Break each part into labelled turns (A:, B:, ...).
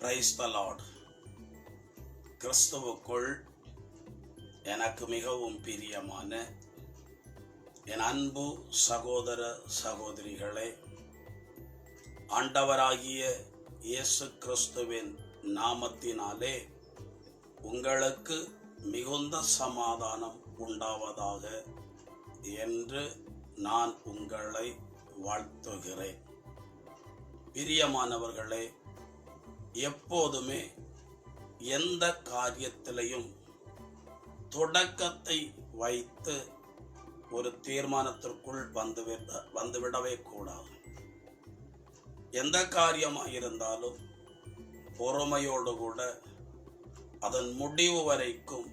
A: Praise the Lord. கிறிஸ்துவுக்குள் எனக்கு மிகவும் பிரியமான என் அன்பு சகோதர சகோதரிகளே, ஆண்டவராகிய இயேசு கிறிஸ்துவின் நாமத்தினாலே உங்களுக்கு மிகுந்த சமாதானம் உண்டாவதாக என்று நான் உங்களை வாழ்த்துகிறேன். பிரியமானவர்களே, எப்போதுமே எந்த காரியத்திலையும் தொடக்கத்தை வைத்து ஒரு தீர்மானத்திற்குள் வந்துவிடவே கூடாது. எந்த காரியமாக இருந்தாலும் பொறுமையோடு கூட அதன் முடிவு வரைக்கும்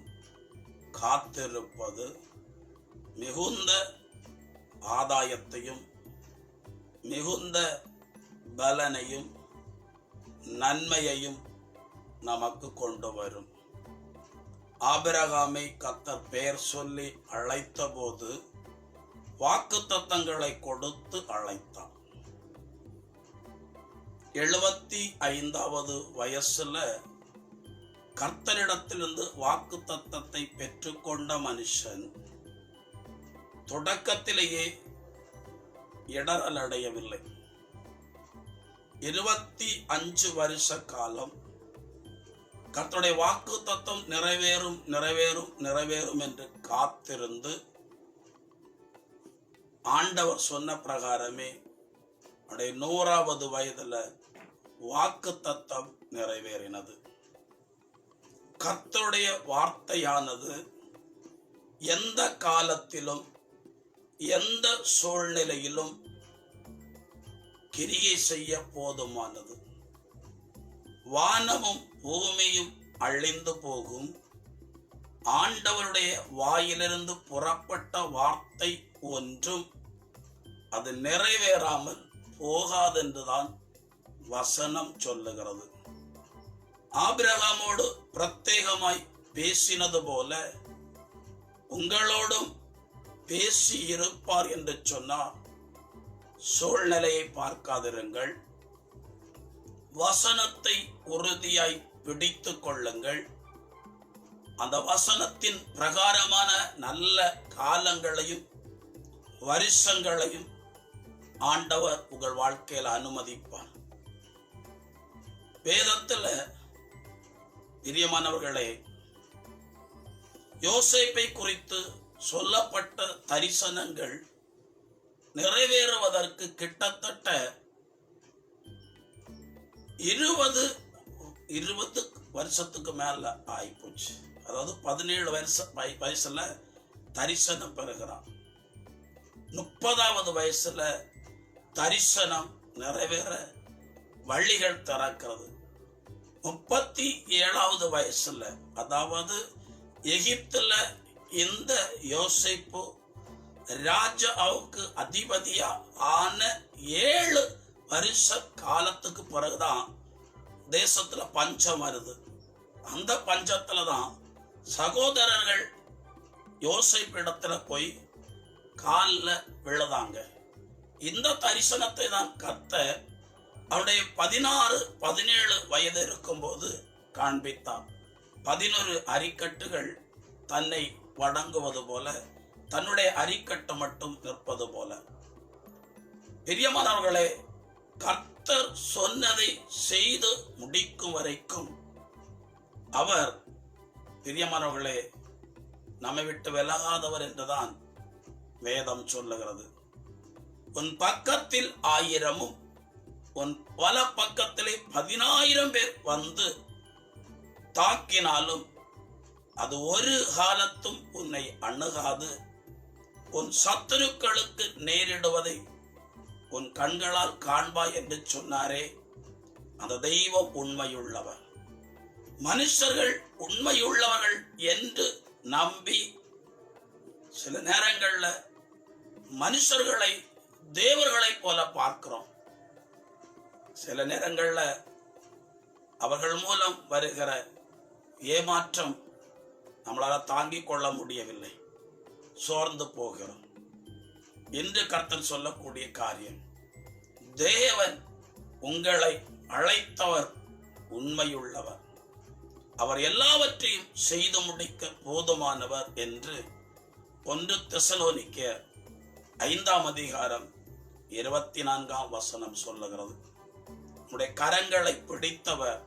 A: காத்திருப்பது மிகுந்த ஆதாயத்தையும் மிகுந்த பலனையும் நன்மையையும் நமக்கு கொண்டு வரும். ஆபிரகாமை கர்த்தர் பெயர் சொல்லி அழைத்த போது வாக்குத்தத்தங்களை கொடுத்து அழைத்தார். 75வது வயசுல கர்த்தரிடத்திலிருந்து வாக்குத்தத்தத்தை பெற்றுக்கொண்ட மனுஷன் தொடக்கத்திலேயே இடரல் அடையவில்லை. 25 வருஷ காலம் கர்த்தருடைய வாக்குத்தத்தம் நிறைவேறும் நிறைவேறும் நிறைவேறும் என்று காத்திருந்து ஆண்டவர் சொன்ன பிரகாரமே 100வது வயதுல வாக்குத்தத்தம் நிறைவேறினது. கர்த்தருடைய வார்த்தையானது எந்த காலத்திலும் எந்த சூழ்நிலையிலும் கிரியை செய்ய போதுமானது. வானமும் பூமியும் அழிந்து போகும், ஆண்டவருடைய வாயிலிருந்து புறப்பட்ட வார்த்தை ஒன்றும் அது நிறைவேறாமல் போகாதென்றுதான் வசனம் சொல்லுகிறது. ஆபிரகாமோடு பிரத்யேகமாய் பேசினது போல உங்களோடும் பேசி இருப்பார் என்று சொன்னார். சூழ்நிலையை பார்க்காதிருங்கள், வசனத்தை உறுதியாய் பிடித்து கொள்ளுங்கள். அந்த வசனத்தின் பிரகாரமான நல்ல காலங்களையும் வருஷங்களையும் ஆண்டவர் உங்கள் வாழ்க்கையில் அனுமதிப்பார். வேதத்துல பிரியமானவர்களே, யோசேப்பை குறித்து சொல்லப்பட்ட தரிசனங்கள் நிறைவேறுவதற்கு கிட்டத்தட்ட 20 வருஷத்துக்கு மேல ஆயிப்போச்சு. அதாவது 17 வயசுல தரிசனம் பெறுகிறான். 30வது வயசுல தரிசனம் நிறைவேற வழிகள் திறக்கிறது. 37வது வயசுல, அதாவது எகிப்துல இந்த யோசேப்பு ராஜாவுக்கு அதிபதியா ஆன 7 வருஷ காலத்துக்கு பிறகுதான் தேசத்துல பஞ்சம் வருது. அந்த பஞ்சத்துல தான் சகோதரர்கள் யோசேப்பு இடத்துல போய் காலில் விழுதாங்க. இந்த தரிசனத்தை தான் கர்த்தர் அவருடைய 16-17 வயது இருக்கும்போது காண்பித்தார். 11 அரிக்கட்டுகள் தன்னை வணங்குவது போல, தன்னுடைய அரிக்கட்டு மட்டும் நிற்பது போல. பிரியமானவர்களே, கர்த்தர் சொன்னதை செய்து முடிக்கும் வரைக்கும் அவர் பிரியமானவர்களே நம்மை விட்டு விலகாதவர் என்றுதான் வேதம் சொல்லுகிறது. உன் பக்கத்தில் 1000 உன் பல பக்கத்திலே 10,000 பேர் வந்து தாக்கினாலும் அது ஒரு காலத்தும் உன்னை அணுகாது. உன் சத்துருக்களுக்கு நேரிடுவதை உன் கண்களால் காண்பாய் என்று சொன்னாரே, அந்த தெய்வம் உண்மையுள்ளவர். மனுஷர்கள் உண்மையுள்ளவர்கள் என்று நம்பி சில நேரங்கள்ல மனுஷர்களை தேவர்களை போல பார்க்கிறோம். சில நேரங்கள்ல அவர்கள் மூலம் வருகிற ஏமாற்றம் நம்மளால தாங்கிக் கொள்ள முடியவில்லை, சோர்ந்து போகிறோம். என்று கர்த்தர் சொல்லக்கூடிய காரியம், தேவன் உங்களை அழைத்தவர் உண்மையுள்ளவர், அவர் எல்லாவற்றையும் செய்து முடிக்க போதுமானவர் என்று 1 தெசலோனிக்கேயர் 5:24 சொல்லுகிறது. உடைய கரங்களை பிடித்தவர்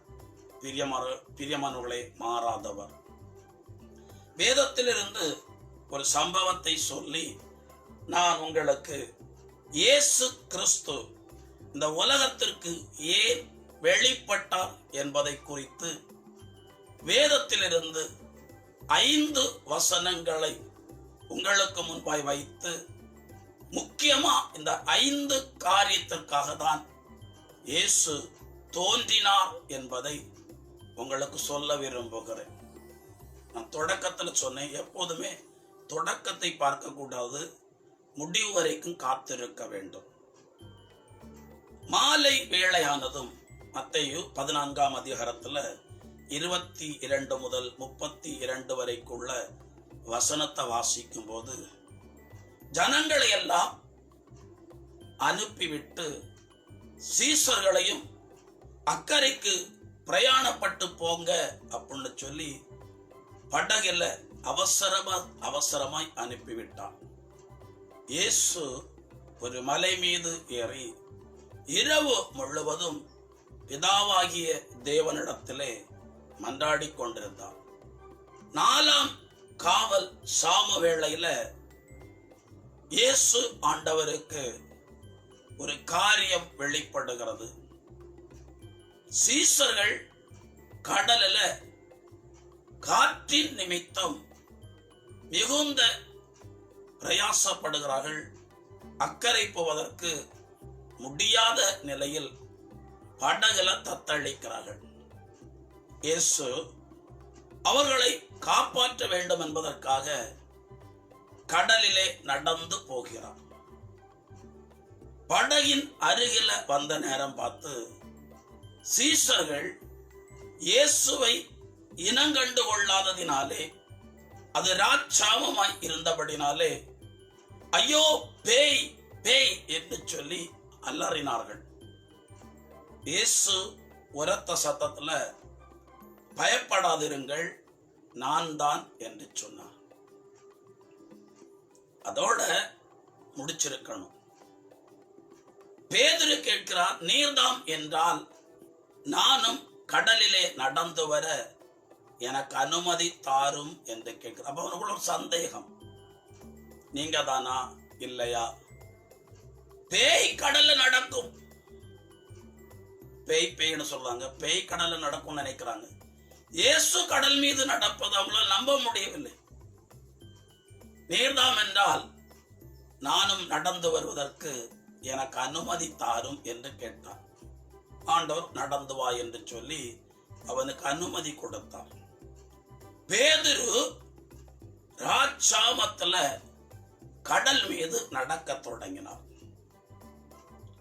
A: பிரியமானவர்களே மாறாதவர். வேதத்திலிருந்து ஒரு சம்பவத்தை சொல்லி நான் உங்களுக்கு இயேசு கிறிஸ்து இந்த உலகத்திற்கு ஏன் வெளிப்பட்டார் என்பதை குறித்து வேதத்திலிருந்து 5 வசனங்களை உங்களுக்கு முன்பாய் வைத்து, முக்கியமா இந்த 5 காரியத்திற்காக தான் இயேசு தோன்றினார் என்பதை உங்களுக்கு சொல்ல விரும்புகிறேன். நான் தொடக்கத்தில் சொன்னேன், எப்போதுமே தொடக்கத்தை பார்க்க கூடாது, முடிவு வரைக்கும் காத்திருக்க வேண்டும். மாலை வேளையானதும் மத்தேயு 14 22 முதல் 32 வரைக்குள்ள வசனத்தை வாசிக்கும் போது, ஜனங்களை எல்லாம் அனுப்பிவிட்டு சீசர்களையும் அக்கறைக்கு பிரயாணப்பட்டு போங்க அப்படின்னு சொல்லி படகுல அவசரமாய் அனுப்பிவிட்டான். இயேசு ஒரு மலை மீது ஏறி இரவு முழுவதும் பிதாவாகிய தேவனிடத்திலே மன்றாடி கொண்டிருந்தார். 4ஆம் காவல் சாம வேளையில இயேசு ஆண்டவருக்கு ஒரு காரியம் வெளிப்படுகிறது. சீசர்கள் கடலில காற்றின் நிமித்தம் மிகுந்த பிரயாசப்படுகிறார்கள். அக்கறை போவதற்கு முடியாத நிலையில் படகுல தத்தளிக்கிறார்கள். இயேசு அவர்களை காப்பாற்ற வேண்டும் என்பதற்காக கடலிலே நடந்து போகிறார். படகின் அருகில வந்த நேரம் பார்த்து சீசர்கள் இயேசுவை இனங்கண்டு கொள்ளாததினாலே, அது ராட்சாமமாய் இருந்தபடினாலே, ஐயோ பேய் பேய் என்று சொல்லி அலறினார்கள். இயேசு உரத்த சத்தத்துல, பயப்படாதிருங்கள், நான் தான் என்று சொன்னார். அதோட முடிச்சிருக்கணும். பேதுரு கேட்கிறார், நீர்தாம் என்றால் நானும் கடலிலே நடந்து வர எனக்கு அனுமதி தாரும் என்று கேட்கிறார். அப்ப அவனுக்குள்ள ஒரு சந்தேகம், நீங்க தானா இல்லையா? பேய் கடல்ல நடக்கும், பேய்னு சொல்றாங்க, பேய் கடல்ல நடக்கும் நினைக்கிறாங்க. இயேசு கடல் மீது நடப்பது அவங்களால் நம்ப முடியவில்லை. நீர்தாம் என்றால் நானும் நடந்து வருவதற்கு எனக்கு அனுமதி தாரும் என்று கேட்டார். ஆண்டவர் நடந்து வா என்று சொல்லி அவனுக்கு அனுமதி கொடுத்தார். பேதுரு ராட்சாமத்துல கடல் மீது நடக்க தொடங்கினார்.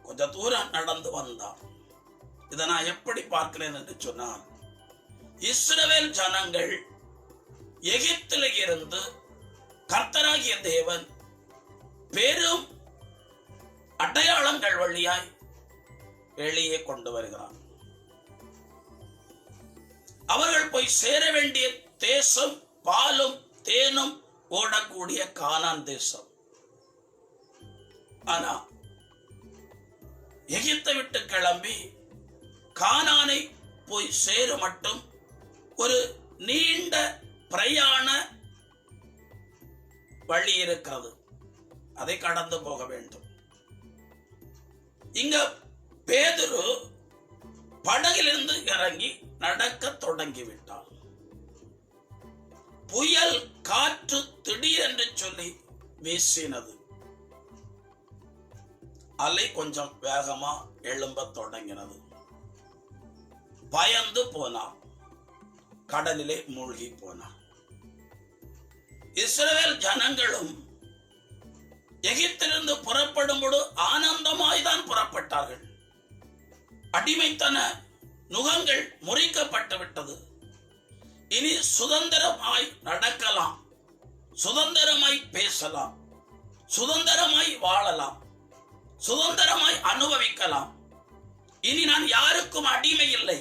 A: கொஞ்ச தூரம் நடந்து வந்தார். இதை நான் எப்படி பார்க்கிறேன் என்று சொன்னால், இஸ்ரவேல் ஜனங்கள் எகிப்தில் இருந்து கர்த்தராகிய தேவன் பெரும் அடையாளங்கள் வழியாய் வெளியே கொண்டு வருகிறார். அவர்கள் போய் சேர வேண்டிய தேசம் பாலும் தேனும் ஓடக்கூடிய கானான் தேசம். ஆனா எகிப்தை விட்டு கிளம்பி கானானை போய் சேர மட்டும் ஒரு நீண்ட பிரயாண வழி இருக்கிறது. அதை கடந்து போக வேண்டும். இங்க பேதுரு படகிலிருந்து இறங்கி நடக்க தொடங்கிவிட்டார். புயல் காற்று திடீரென்று சொல்லி வீசினது. அலை கொஞ்சம் வேகமா எழும்ப தொடங்கினது. பயந்து போனார், கடலிலே மூழ்கி போனார். இஸ்ரவேல் ஜனங்களும் எகிப்திலிருந்து புறப்படும் போது ஆனந்தமாய்தான் புறப்பட்டார்கள். அடிமைத்தன நுகங்கள் முறிக்கப்பட்டு விட்டது. இனி சுதந்திரமாய் நடக்கலாம், சுதந்திரமாய் பேசலாம், சுதந்திரமாய் வாழலாம், சுதந்திரமாய் அனுபவிக்கலாம். இனி நான் யாருக்கும் அடிமை இல்லை,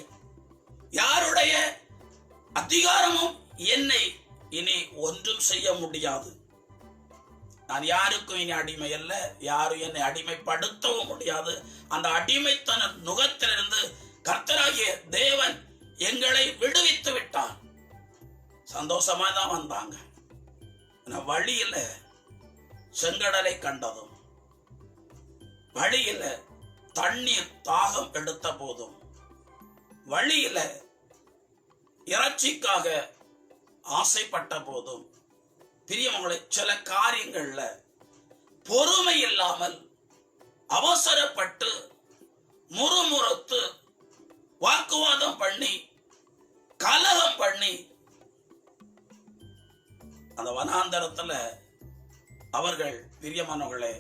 A: அதிகாரமும் என்னை இனி ஒன்றும் செய்ய முடியாது. நான் யாருக்கும் இனி அடிமை அல்ல, யாரும் என்னை அடிமைப்படுத்தவும் முடியாது. அந்த அடிமைத்தன நுகத்திலிருந்து கர்த்தராகிய தேவன் எங்களை விடுவித்து விட்டார். சந்தோஷமா தான் வந்தாங்க. வழியில செங்கடலை கண்டதும், வழியில தண்ணீர் தாகம் எடுத்த போதும், வழியில இறைச்சிக்காக ஆசைப்பட்ட போதும், பிரியமங்களே, சில காரியங்கள்ல பொறுமை இல்லாமல் அவசரப்பட்டு முறுமுறுத்து வாக்குவாதம் பண்ணி கலகம் பண்ணி அந்த வனாந்தரத்துல அவர்கள் பிரியமானவர்களே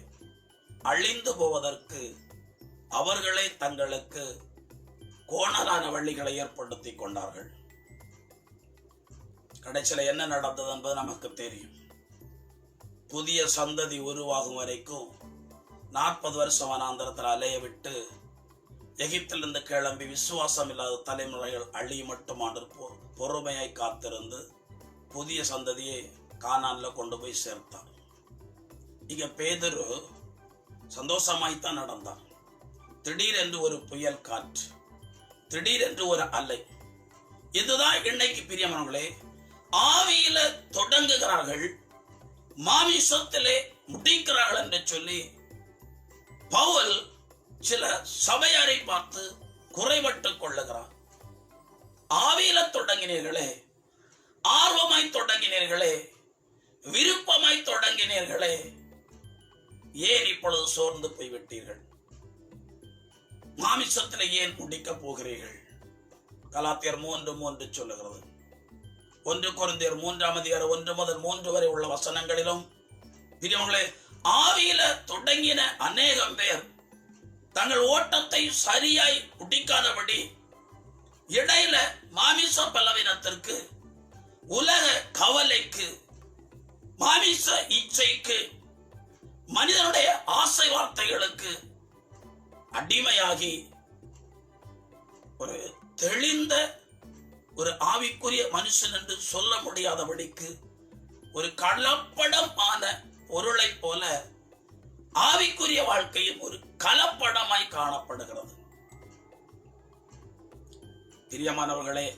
A: அழிந்து போவதற்கு அவர்களே தங்களுக்கு கோணலான வழிகளை ஏற்படுத்தி கொண்டார்கள். கடைசியில என்ன நடந்தது என்பது நமக்கு தெரியும். புதிய சந்ததி உருவாகும் வரைக்கும் 40 வருஷம் வனாந்தரத்தில் அலைய விட்டு எகிப்திலிருந்து கிளம்பி விசுவாசம் இல்லாத தலைமுறைகள் அழிய மட்டுமான பொறுமையாய் காத்திருந்து புதிய சந்ததியை கானான்ல கொண்டு போய் சேர்த்தார். இங்க பேதுரு சந்தோஷமாய்த்தான் நடந்தார். திடீரென்று ஒரு புயல் காற்று, திடீரென்று ஒரு அலை. இதுதான் இன்னைக்கு பிரியமானவர்களே, ஆவியில தொடங்குகிறார்கள், மாமிசத்திலே முடிக்கிறார்கள் என்று சொல்லி பவுல் சில சபையாரை பார்த்து குறைபட்டுக் கொள்ளுகிறார். ஆவியில தொடங்கினீர்களே, ஆர்வமாய் தொடங்கினீர்களே, விருப்பமாய் தொடங்கினீர்களே, ஏன் இப்பொழுது சோர்ந்து போய்விட்டீர்கள்? மாமிசத்திலே ஏன் முடிக்க போகிறீர்கள்? கலாத்தியர் 3:3 சொல்லுகிறது. 1 கொரிந்தியர் 3:1 முதல் 3 வரை உள்ள வசனங்களிலும் பிரியமானவர்களே, ஆவியில தொடங்கின அநேகம் பேர் தங்கள் ஓட்டத்தை சரியாய் முடிக்காதபடி இடையில மாமிச பலவீனத்திற்கு, உலக கவலைக்கு, மாமிச இச்சைக்கு, மனிதனுடைய ஆசை வார்த்தைகளுக்கு அடிமையாகி ஒரு தெளிந்த ஒரு ஆவிக்குரிய மனுஷன் என்று சொல்ல முடியாதபடிக்கு ஒரு கலப்படமான பொருளை போல ஆவிக்குரிய வாழ்க்கையும் ஒரு கலப்படமாய் காணப்படுகிறது. பிரியமானவர்களே,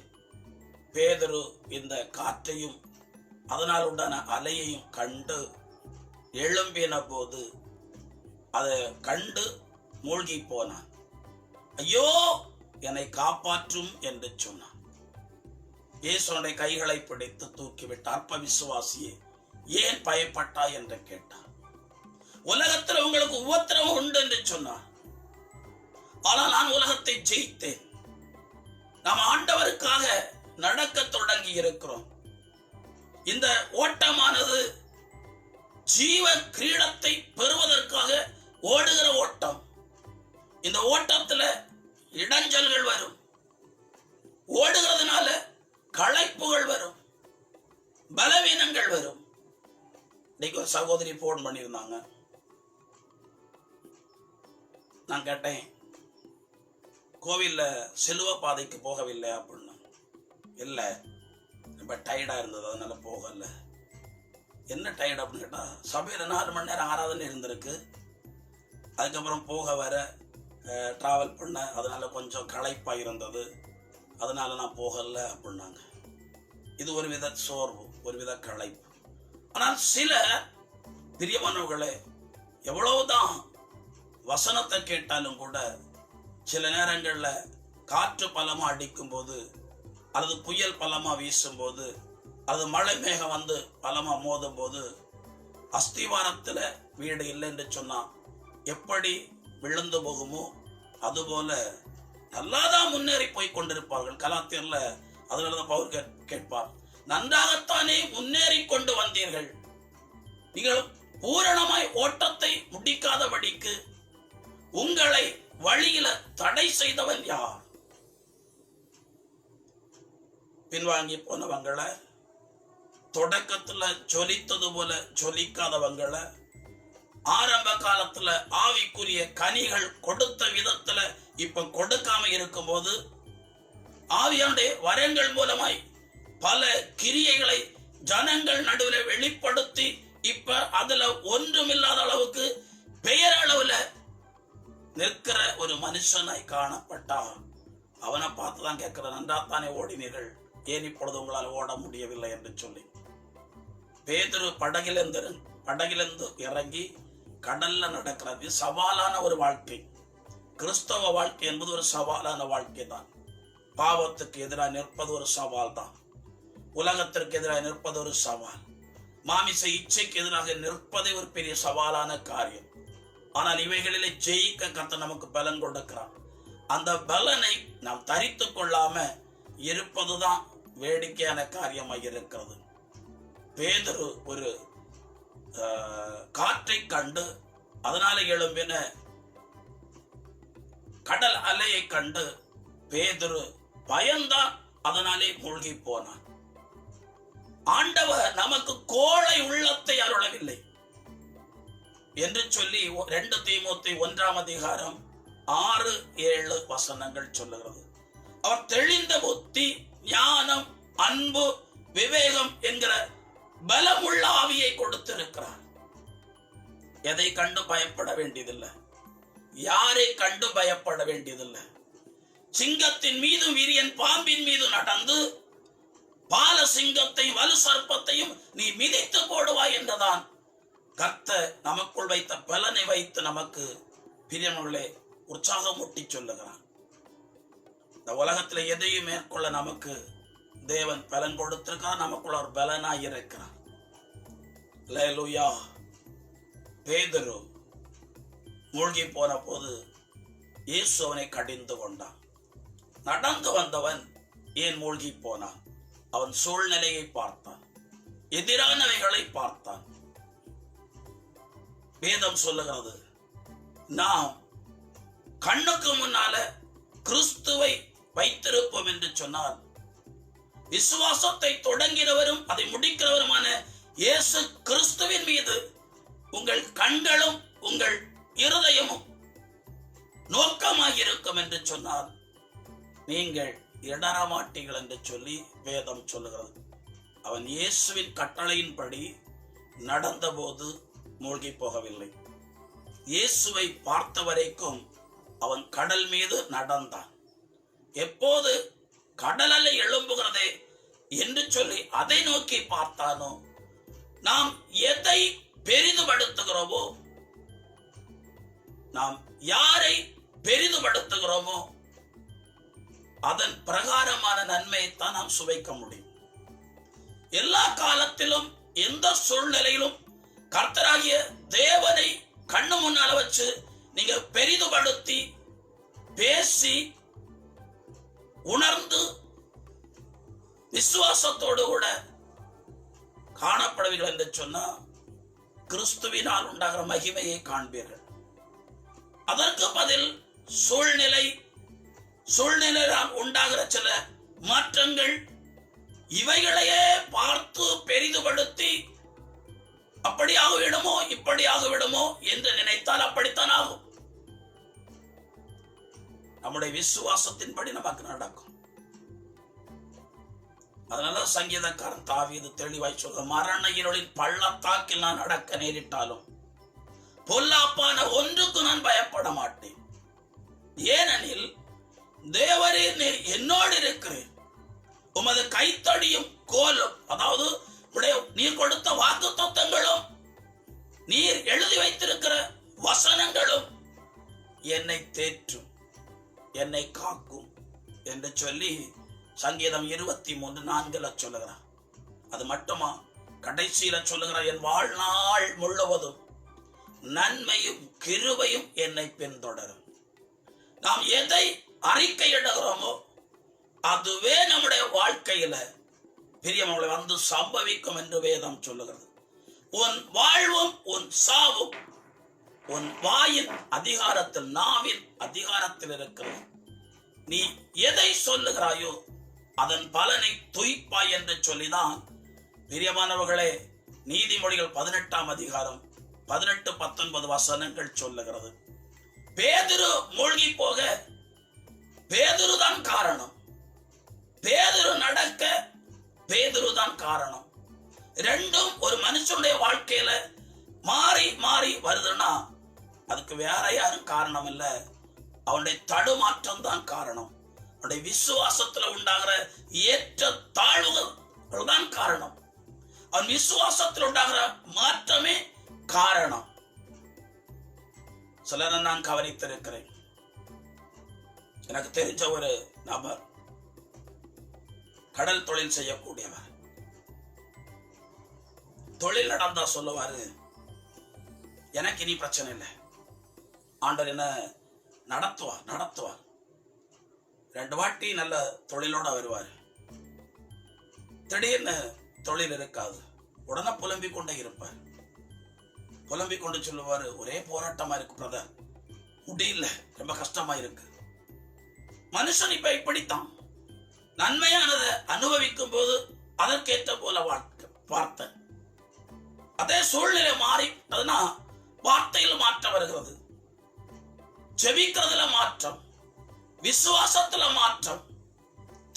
A: பேதுரு இந்த காற்றையும் அதனால் உண்டான அலையையும் கண்டு எழும்பின போது அதை கண்டு மூழ்கி போனான். ஐயோ, என்னை காப்பாற்றும் என்று சொன்னான். இயேசுடைய கைகளை பிடித்து தூக்கிவிட்டு, அற்ப விசுவாசியே, ஏன் பயப்பட்டா என்று கேட்டார். உலகத்தில் உங்களுக்கு உபத்திரவம் உண்டு என்று சொன்னார். ஆனால் நான் உலகத்தை ஜெயித்தேன். நாம் ஆண்டவருக்காக நடக்க தொடங்கி இருக்கிறோம். இந்த ஓட்டமானது ஜீவ கிரீடத்தை பெறுவதற்காக ஓடுகிற ஓட்டம். இந்த ஓட்டத்துல இடைஞ்சல்கள் வரும், ஓடுகிறதுனால களைப்புகள் வரும், பலவீனங்கள் வரும். இன்னைக்கு ஒரு சகோதரி போன் பண்ணியிருந்தாங்க. நான் கேட்டேன், கோவில்ல சிலுவ பாதைக்கு போகவில்லை அப்படின்னு. இல்லை, ரொம்ப டயர்டா இருந்தது, அதனால போகல. என்ன டயர்ட் அப்படின்னு கேட்டா, சபையில 4 மணி நேரம் ஆராதனை இருந்திருக்கு, அதுக்கப்புறம் போக வர டிராவல் பண்ண, அதனால கொஞ்சம் களைப்பா இருந்தது, அதனால நான் போகல அப்படின்னாங்க. இது ஒரு வித சோர்வு, ஒரு வித களைப்பு. ஆனால் சில பிரியமானவர்களே, எவ்வளவுதான் வசனத்தை கேட்டாலும் கூட சில நேரங்கள்ல காற்று பலமா அடிக்கும் போது, அல்லது புயல் பலமா வீசும் போது, அது மழை மேகம் வந்து பலமா மோதும் போது, அஸ்திவாரத்துல வீடு இல்லை என்று சொன்னா எப்படி விழுந்து போகுமோ அதுபோல நல்லாதான் முன்னேறி போய் கொண்டிருப்பார்கள். கலாத்தியர்ல அதனாலதான் பவுல் கேட்பார், நன்றாகத்தானே முன்னேறி கொண்டு வந்தீர்கள், நீங்கள் பூரணமாய் ஓட்டத்தை முடிக்காதபடிக்கு உங்களை வழியில தடை செய்தவன் யார்? பின்வாங்கி போனவங்களை, தொடக்கத்துல ஜொலித்தது போல ஜொலிக்காதவங்களை, ஆரம்ப காலத்துல ஆவிக்குரிய கனிகள் கொடுத்த விதத்துல இப்ப கொடுக்காம இருக்கும் போது, ஆவியாண்டே வரங்கள் மூலமாய் பல கிரியைகளை ஜனங்கள் நடுவில் வெளிப்படுத்தி இப்ப அதுல ஒன்றுமில்லாத அளவுக்கு பெயரளவுல நிற்கிற ஒரு மனுஷனாய் காணப்பட்டா அவனை பார்த்துதான் கேட்கிற, நன்றாத்தானே ஓடினீர்கள், ஏன் இப்பொழுது உங்களால் ஓட முடியவில்லை என்று சொல்லி. பேதுரு படகிலிருந்து இறங்கி கடல்ல நடக்கிறது சவாலான ஒரு வாழ்க்கை. கிறிஸ்தவ வாழ்க்கை என்பது ஒரு சவாலான வாழ்க்கை தான். பாவத்துக்கு எதிராக நிற்பது ஒரு சவால் தான். உலகத்திற்கு எதிராக நிற்பது ஒரு சவால். மாமிச இச்சைக்கு எதிராக நிற்பதே ஒரு பெரிய சவாலான காரியம். ஆனால் இவைகளிலே ஜெயிக்க கர்த்தர் நமக்கு பலன் கொடுக்கிறார். அந்த பலனை நாம் தரித்து கொள்ளாம இருப்பதுதான் வேடிக்கையான காரியமாக இருக்கிறது. பேதுரு ஒரு காற்றை கண்டு அதனால எழும்பின கடல் அலையை கண்டு பேதுரு பயந்தான், அதனாலே மூழ்கி போனான். ஆண்டவர் நமக்கு கோழை உள்ளத்தை அருளவில்லை என்று சொல்லி 2 தீமோத்தேயு 1:6-7 சொல்லுகிறது. அவர் தெளிந்த புத்தி, ஞானம், அன்பு, விவேகம் என்கிற பலமுள்ள ஆவியை கொடுத்திருக்கிறார். எதை கண்டு பயப்பட வேண்டியதில்லை, யாரை கண்டு பயப்பட வேண்டியதில்லை. சிங்கத்தின் மீதும் வீரியன் பாம்பின் மீது நடந்து பால சிங்கத்தையும் வலு சர்ப்பத்தையும் நீ மிதித்து போடுவாய் என்றுதான் கர்த்தர் நமக்குள் வைத்த பலனை வைத்து நமக்கு பிரியமர்களே உற்சாகமூட்டி சொல்லுகிறான். இந்த உலகத்தில் எதையும் மேற்கொள்ள நமக்கு தேவன் பலன் கொடுத்திருக்கிறார். நமக்குள்ள ஒரு பலனாய் இருக்கிறார். அல்லேலூயா. பேதுரு மூழ்கி போன போது இயேசு அவனை கடிந்து கொண்டான். நடந்து வந்தவன் ஏன் மூழ்கி போனான்? அவன் சூழ்நிலையை பார்த்தான், எதிரானவைகளை பார்த்தான். வேதம் சொல்லுகிறது, நாம் கண்ணுக்கு முன்னால கிறிஸ்துவை வைத்திருப்போம் என்று சொன்னால், விசுவாசத்தை தொடங்கிறவரும் அதை முடிக்கிறவருமான இயேசு கிறிஸ்துவின் மீது உங்கள் கண்களும் உங்கள் இருதயமும் நோக்கமாக இருக்கும் என்று சொன்னால் நீங்கள் இடரமாட்டீர்கள் என்று சொல்லி வேதம் சொல்லுகிறது. அவன் இயேசுவின் கட்டளையின்படி நடந்தபோது மூழ்கி போகவில்லை. இயேசுவை பார்த்த வரைக்கும் அவன் கடல் மீது நடந்தான். எப்போது கடல் அலை எழும்புகிறதே என்று சொல்லி அதை நோக்கி பார்த்தானோ, நாம் எதை பெரிதுபடுத்துகிறோமோ, நாம் யாரை பெரிதுபடுத்துகிறோமோ அதன் பிரகாரமான நன்மையைத்தான் நாம் சுவைக்க முடியும். எல்லா காலத்திலும் எந்த சூழ்நிலையிலும் கர்த்தராகிய தேவனை கண்ணு முன்னால வச்சு நீங்க பெரிதுபடுத்தி பேசி உணர்ந்து விசுவாசத்தோடு கூட காணப்படவில்லை என்று சொன்னா கிறிஸ்துவினால் உண்டாகிற மகிமையை காண்பீர்கள். அதற்கு பதில் சூழ்நிலையால் உண்டாகிற சில மாற்றங்கள், இவைகளையே பார்த்து பெரிதுபடுத்தி அப்படியாக விடுமோ இப்படியாக விடுமோ என்று நினைத்தால் அப்படித்தான் ஆகும். நம்முடைய விசுவாசத்தின்படி நமக்கு நடக்கும். அதனால சங்கீதக்காரன் தாவீது தெளிவாய் சொல்ல, மரண இருளின் பள்ளத்தாக்கில் நான் நடக்க நேரிட்டாலும் பொல்லாப்பான ஒன்றுக்கு நான் பயப்பட மாட்டேன். ஏனெனில் தேவரே நீர் என்னோடு இருக்கிறேன், உமது கைத்தடியும் கோலும், அதாவது நீர் கொடுத்த வாக்கு தத்தங்களும் நீர் எழுதி வைத்திருக்கிற வசனங்களும் என்னை தேற்றும், என்னை காக்கும் என்று சொல்லி சங்கீதம் 23:4 சொல்லுகிறார். அது மட்டுமா, கடைசியில சொல்லுகிறார், என் வாழ்நாள் முழுவதும் நன்மையும் கிருபையும் என்னை பின்தொடரும். நாம் எதை அறிக்கையிடுகிறோமோ அதுவே நம்முடைய வாழ்க்கையில பிரியமங்களை வந்து சம்பவிக்கும் என்று வேதம் சொல்லுகிறது. உன் வாழ்வும் உன் சாவும் உன் வாயின் அதிகாரத்தில், நாவின் அதிகாரத்தில் இருக்கிறது. நீ எதை சொல்லுகிறாயோ அதன் பலனை துய்ப்பாய் என்று சொல்லிதான் பிரியமானவர்களே நீதிமொழிகள் 18:18-19 சொல்லுகிறது. பேதுரு மூழ்கி போக பேதுரு தான் காரணம். பேதுரு நடக்க பேதுரு தான் காரணம். ரெண்டும் ஒரு மனுஷனுடைய வாழ்க்கையில மாறி மாறி வருதுன்னா அதுக்கு வேற யாரும் காரணம் இல்ல, அவனுடைய தடுமாற்றம் தான் காரணம். அவனுடைய விசுவாசத்துல உண்டாகிற ஏற்ற தாழ்வுகள் தான் காரணம். அவன் விசுவாசத்தில் உண்டாகிற மாற்றமே காரணம். சிலரை நான் கவனித்திருக்கிறேன். எனக்கு தெரிஞ்ச ஒரு நபர் கடல் தொழில் செய்யக்கூடியவர். தொழில் நடந்தா சொல்லுவாரு, எனக்கு இனி பிரச்சனை இல்லை, ஆண்டவர் என்ன நடத்துவார். 2 வாட்டி நல்ல தொழிலோட வருவார். திடீர்னு தொழில் இருக்காது, உடனே புலம்பிக் கொண்டே இருப்பார். புலம்பிக் கொண்டு சொல்லுவாரு, ஒரே போராட்டமா இருக்கு பிரதர், முடியல, ரொம்ப கஷ்டமா இருக்கு. மனுஷன் இப்ப இப்படித்தான், நன்மையானதை அனுபவிக்கும் போது அதற்கேற்ற போல வார்த்தை, அதே சூழ்நிலை மாறிட்டதுன்னா வார்த்தையில் மாற்றம் வருகிறது, ஜெபிக்கிறதுல மாற்றம், விசுவாசத்துல மாற்றம்,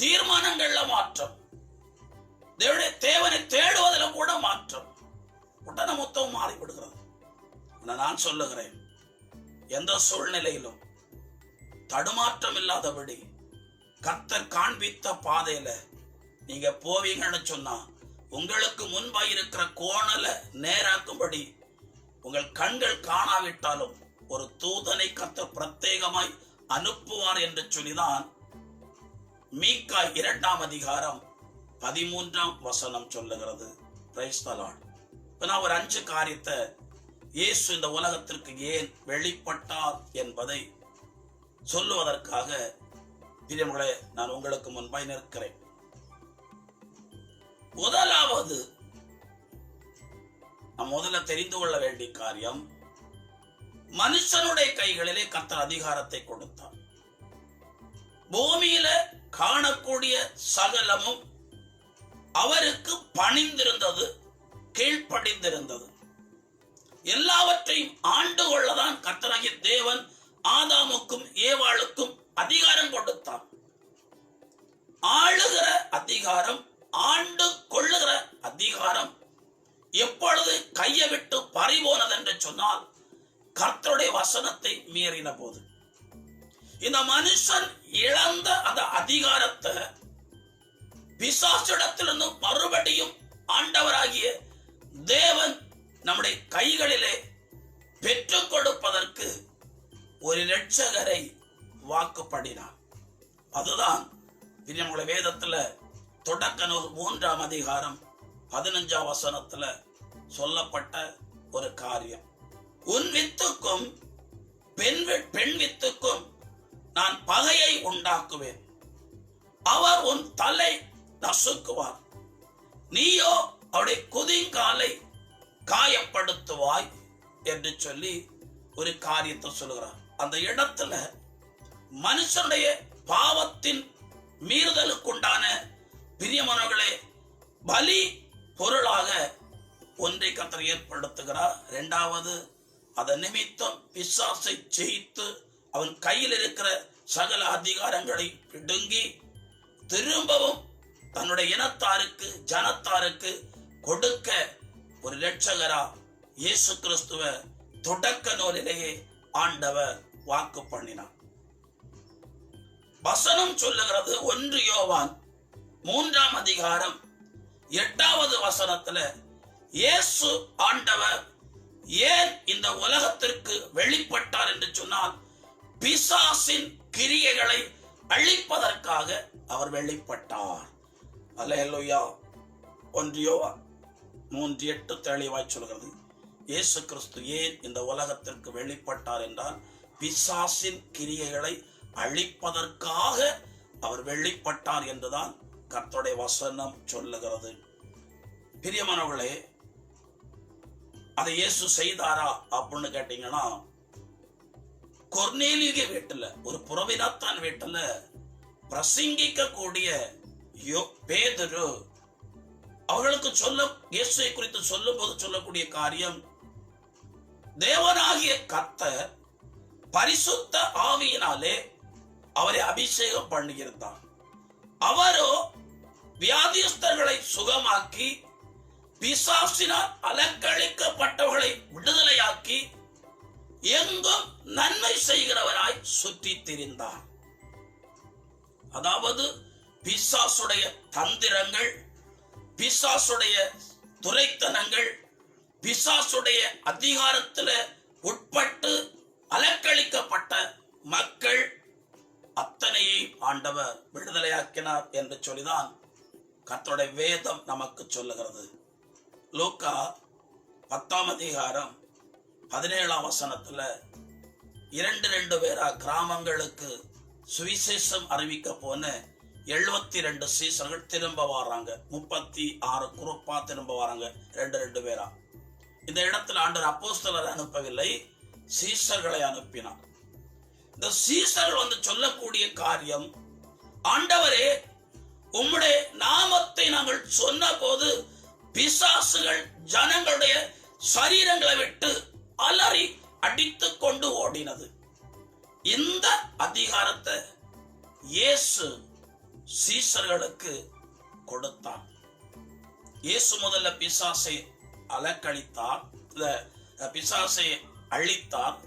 A: தீர்மானங்கள்ல மாற்றம், தேவனை தேடுவதில் கூட மாற்றம், உடனே மொத்தம் மாறிவிடுகிறது. நான் சொல்லுகிறேன், எந்த சூழ்நிலையிலும் தடுமாற்றம் இல்லாதபடி கர்த்தர் காண்பித்த பாதையில நீங்க போவீங்கன்னு சொன்னா உங்களுக்கு முன்பாக இருக்கிற கோணலை நேராக்கும்படி உங்கள் கண்கள் காணாவிட்டாலும் ஒரு தூதனை கர்த்தர் பிரத்யேகமாய் அனுப்புவார் என்று சொல்லிதான் மீகா 2ஆம் அதிகாரம் 13ஆம் வசனம் சொல்லுகிறது. Praise the Lord. இப்ப நான் ஒரு 5 காரியத்தை இயேசு இந்த உலகத்திற்கு ஏன் வெளிப்பட்டார் என்பதை சொல்லுவதற்காக பிரியங்களே நான் உங்களுக்கு முன்பாய் நிற்கிறேன். முதலாவது நாம் முதல்ல தெரிந்து கொள்ள வேண்டிய காரியம், மனுஷனுடைய கைகளிலே கர்த்தர் அதிகாரத்தை கொடுத்தார். பூமியில காணக்கூடிய சகலமும் அவருக்கு பணிந்திருந்தது, கீழ்ப்படிந்திருந்தது. எல்லாவற்றையும் ஆண்டு கொள்ளதான் கர்த்தராகிய தேவன் ஆதாமுக்கும் ஏவாளுக்கும் அதிகாரம் கொடுத்தார். ஆளுகிற அதிகாரம், ஆண்டு கொள்ளுகிற அதிகாரம் எப்பொழுது கையை விட்டு பறிபோனது என்று சொன்னால் கர்த்தருடைய வசனத்தை மீறின போது. இந்த மனுஷன் இழந்த அந்த அதிகாரத்தை பிசாசிடத்திலிருந்து மறுபடியும் ஆண்டவராகிய தேவன் நம்முடைய கைகளிலே பெற்றுக் கொடுப்பதற்கு ஒரு இரட்சகரை வாக்குப்படினார். அதுதான் பிரியமுள்ள வேதத்துல தொடக்க நூல் 3ஆம் அதிகாரம் 15ஆம் வசனத்துல சொல்லப்பட்ட ஒரு காரியம். உன் வித்துக்கும் பெண் வித்துக்கும் நான் பகையை உண்டாக்குவேன், அவர் உன் தலை நசுக்குவார், நீயோ அவருடைய குதிங்காலை காயப்படுத்துவாய் என்று சொல்லி ஒரு காரியத்தை சொல்லுகிறார். அந்த இடத்துல மனுஷனுடைய பாவத்தின் மீறுதலுக்குண்டான பிரியமானவர்களே பலி பொருளாக ஒன்றை கர்த்தர் ஏற்படுத்துகிறார். 2வது அதன் நிமித்தம் பிசாசை ஜெயித்து அவன் கையில் இருக்கிற சகல அதிகாரங்களை பிடுங்கி திரும்பவும் தன்னுடைய இனத்தாருக்கு ஜனத்தாருக்கு கொடுக்க ஒரு இரட்சகரா இயேசு கிறிஸ்துவ தொடக்க நூலிலேயே ஆண்டவர் வாக்கு பண்ணினார். வசனம் சொல்லுகிறது 1 யோவான் 3ஆம் அதிகாரம் 8வது வசனத்துல இயேசு ஆண்டவர் ஏன் இந்த உலகத்திற்கு வெளிப்பட்டார் என்று சொன்னால் பிசாசின் கிரியைகளை அழிப்பதற்காக அவர் வெளிப்பட்டார். அல்லேலூயா. 1 யோவான் 3:8 தெளிவாய் சொல்கிறது, இயேசு கிறிஸ்து ஏன் இந்த உலகத்திற்கு வெளிப்பட்டார் என்றால் பிசாசின் கிரியைகளை அழிப்பதற்காக அவர் வெளிப்பட்டார் என்றுதான் கர்த்தருடைய வசனம் சொல்லுகிறது. பிரியமானவர்களே, அதை இயேசு செய்தாரா அப்படின்னு கேட்டீங்கன்னா, கொர்நேலிய வீட்டுல ஒரு புறவினத்தான் வீட்டுல பிரசங்கிக்க கூடிய பேதுரு அவர்களுக்கு இயேசுவை குறித்து சொல்லும் போது சொல்லக்கூடிய காரியம், தேவனாகிய கர்த்தர் பரிசுத்த ஆவியினாலே அவரை அபிஷேகம் பண்ணியிருந்தார். அவரோ வியாதியஸ்தர்களை சுகமாக்கி, பிசாசினால் அலக்களிக்கப்பட்டவர்களை விடுதலையாக்கி, எங்கும் நன்மை செய்கிறவராய் சுற்றி திரிந்தார். அதாவது பிசாசுடைய தந்திரங்கள், பிசாசுடைய துரைத்தனங்கள், பிசாசுடைய அதிகாரத்தில் உட்பட்டு அலக்களிக்கப்பட்ட மக்கள் அத்தனையை ஆண்டவர் விடுதலையாக்கினார் என்று சொல்லிதான் கர்த்தருடைய வேதம் நமக்கு சொல்லுகிறது. லூக்கா 10ஆம் அதிகாரம் 17ஆம் வசனத்துல 2 பேரா கிராமங்களுக்கு சுவிசேஷம் அறிவிக்க போன 72 சீசர்கள் திரும்ப வராங்க. 36 குரூப்பா திரும்ப வராங்க, 2 பேரா. இந்த இடத்துல ஆண்டவர் அப்போஸ்தலரை அனுப்பவில்லை, சீசர்களை அனுப்பினார். இந்த சீசர்கள் வந்து சொல்லக்கூடிய காரியம், ஆண்டவரே, உம்முடைய நாமத்தை நாங்கள் சொன்ன போது பிசாசுகள் ஜனங்களுடைய சரீரங்களை விட்டு அலறி அடித்து கொண்டு ஓடினது. இந்த அதிகாரத்தை இயேசு சீசர்களுக்கு கொடுத்தார். இயேசு முதல்ல பிசாசை அலக்களித்தார், பிசாசை அழித்தார்.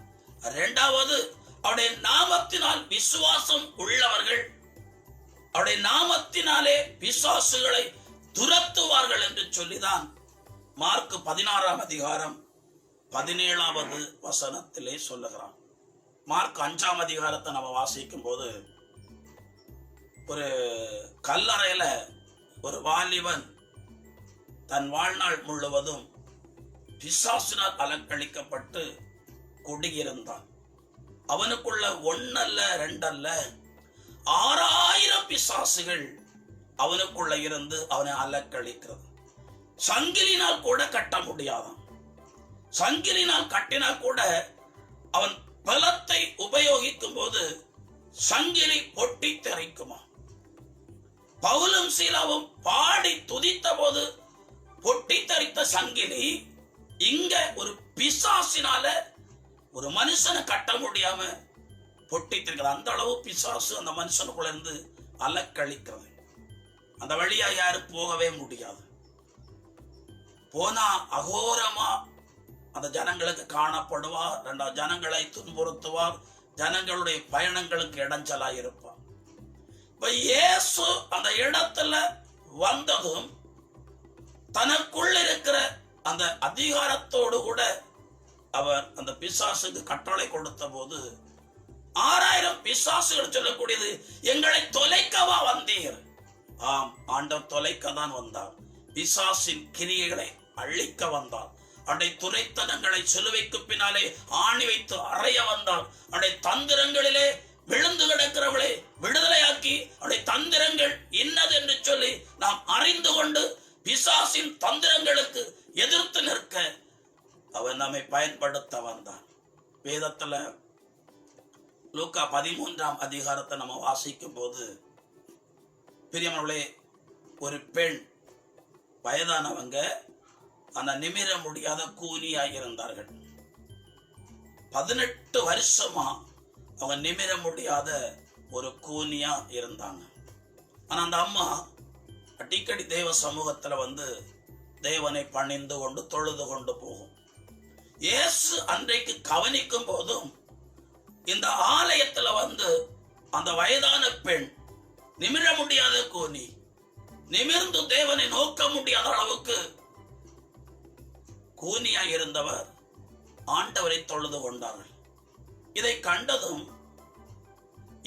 A: இரண்டாவது, அவருடைய நாமத்தினால் விசுவாசம் உள்ளவர்கள் அவருடைய நாமத்தினாலே பிசாசுகளை துரத்துவார்கள் என்று சொல்லிதான் மார்க் 16ஆம் அதிகாரம் 17வது வசனத்திலே சொல்லுகிறான். மார்க் 5ஆம் அதிகாரத்தை நம்ம வாசிக்கும் போது, ஒரு கல்லறையில ஒரு வாலிபன் தன் வாழ்நாள் முழுவதும் பிசாசினால் அலக்களிக்கப்பட்டு குடியிருந்தான். அவனுக்குள்ள 1 அல்ல 2 அல்ல 6000 பிசாசுகள் அவனுக்குள்ள இருந்து அவனை அலக்களிக்கிறது. சங்கிலினால் கூட கட்ட முடியாதான். சங்கிலினால் கட்டினால் கூட அவன் பலத்தை உபயோகிக்கும் போது சங்கிலி பொட்டி தெறிக்குமா. பவுலும் சீலாவும் பாடி துதித்த போது பொட்டி தரித்த சங்கிலி இங்க ஒரு பிசாசினால ஒரு மனுஷனை கட்ட முடியாம பொட்டி தெரிகிறது. அந்த அளவு பிசாசு அந்த மனுஷனுக்குள்ள இருந்து அலக்களிக்கிறது. அந்த வழியா யாரும் போகவே முடியாது. போனா அகோரமா அந்த ஜனங்களுக்கு காணப்படுவார். 2 ஜனங்களை துன்புறுத்துவார். ஜனங்களுடைய பயணங்களுக்கு இடைஞ்சலா இருப்பார். இப்ப இயேசு அந்த இடத்துல வந்ததும் தனக்குள்ள இருக்கிற அந்த அதிகாரத்தோடு கூட அவர் அந்த பிசாசுக்கு கட்டளை கொடுத்த போது 6000 பிசாசுகள் சொல்லக்கூடியது, எங்களை தொலைக்கவா வந்தீர்? ஆம், ஆண்டவர் தொலைக்க தான் வந்தார். பிசாசின் கிரியைகளை அழிக்க வந்தார். அடை துரைத்தனங்களை சிலுவைக்கு பின்னாலே ஆணி வைத்து அறைய வந்தார். அடை தந்திரங்களிலே விழுந்து கிடக்கிறவளை விடுதலையாக்கி அடை தந்திரங்கள் இன்னது என்று சொல்லி நாம் அறிந்து கொண்டு பிசாசின் தந்திரங்களுக்கு எதிர்த்து நிற்க அவன் நம்மை பயன்படுத்த வந்தான். வேதத்துல லூக்கா 13ஆம் அதிகாரத்தை நம்ம வாசிக்கும் போது, பிரியமானவர்களே, ஒரு பெண் வயதானவங்க ஆனா நிமிர முடியாத கூனியாக இருந்தார்கள். 18 வருஷமா அவங்க நிமிர முடியாத ஒரு கூனியா இருந்தாங்க. ஆனா அந்த அம்மா அடிக்கடி தேவ சமூகத்துல வந்து தேவனை பணிந்து கொண்டு தொழுது கொண்டு போகும். இயேசு அன்றைக்கு கவனிக்கும் போதும் இந்த ஆலயத்துல வந்து அந்த வயதான பெண், நிமிர முடியாத கூனி, நிமிர்ந்து தேவனை நோக்க முடியாத அளவுக்கு கூனியா இருந்தவர் ஆண்டவரை தொழுது கொண்டார்கள். இதை கண்டதும்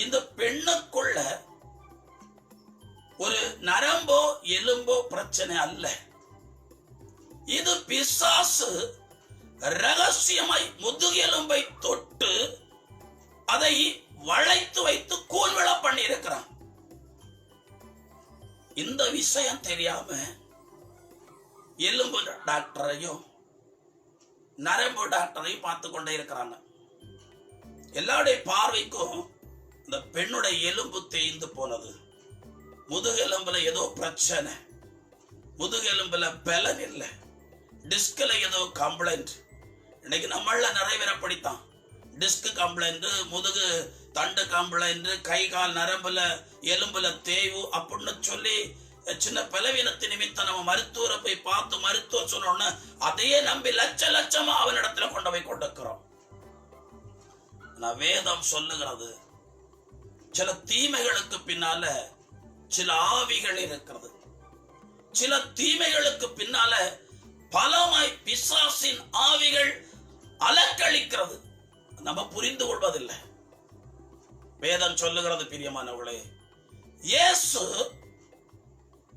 A: இந்த பெண்ணுக்குள்ள ஒரு நரம்போ எலும்போ பிரச்சனை அல்ல. இது பிசாசு ரகசியமாய் முதுகெலும்பை தொட்டு அதை வளைத்து வைத்து கூழ்விழ பண்ணி இருக்கிறான். இந்த விஷயம் தெரியாம எலும்பு டாக்டரையும் நரம்பு டாக்டரையும் பார்த்து கொண்டே இருக்கிறாங்க. எல்லாருடைய பார்வைக்கும் இந்த பெண்ணுடைய எலும்பு தேய்ந்து போனது. முதுகெலும்புல ஏதோ பிரச்சனை, முதுகெலும்புல பலன் இல்லை, டிஸ்க்ல ஏதோ கம்ப்ளைண்ட். இன்னைக்கு நம்மள நிறைய பேரை படித்தான். டிஸ்க் கம்ப்ளைண்ட், முதுகு தண்டு கம்ப்ளைண்ட், கை கால் நரம்புல எலும்புல தேய்வு அப்படின்னு சொல்லி சின்ன பலவீனத்து நிமித்தம் நம்ம மருத்துவரை போய் பார்த்து மருத்துவர் சொன்னோன்னு அதையே நம்பி லட்ச லட்சமா அவனிடத்துல கொண்டு போய் கொண்டிருக்கிறோம். வேதம் சொல்லுகிறது சில தீமைகளுக்கு பின்னால சில ஆவிகள் இருக்கிறது. சில தீமைகளுக்கு பின்னால பலமாய் பிசாசின் ஆவிகள் அலக்களிக்கிறது. நம்ம புரிந்து கொள்வதில்லை. வேதம் சொல்லுகிறது பிரியமானவர்களே, இயேசு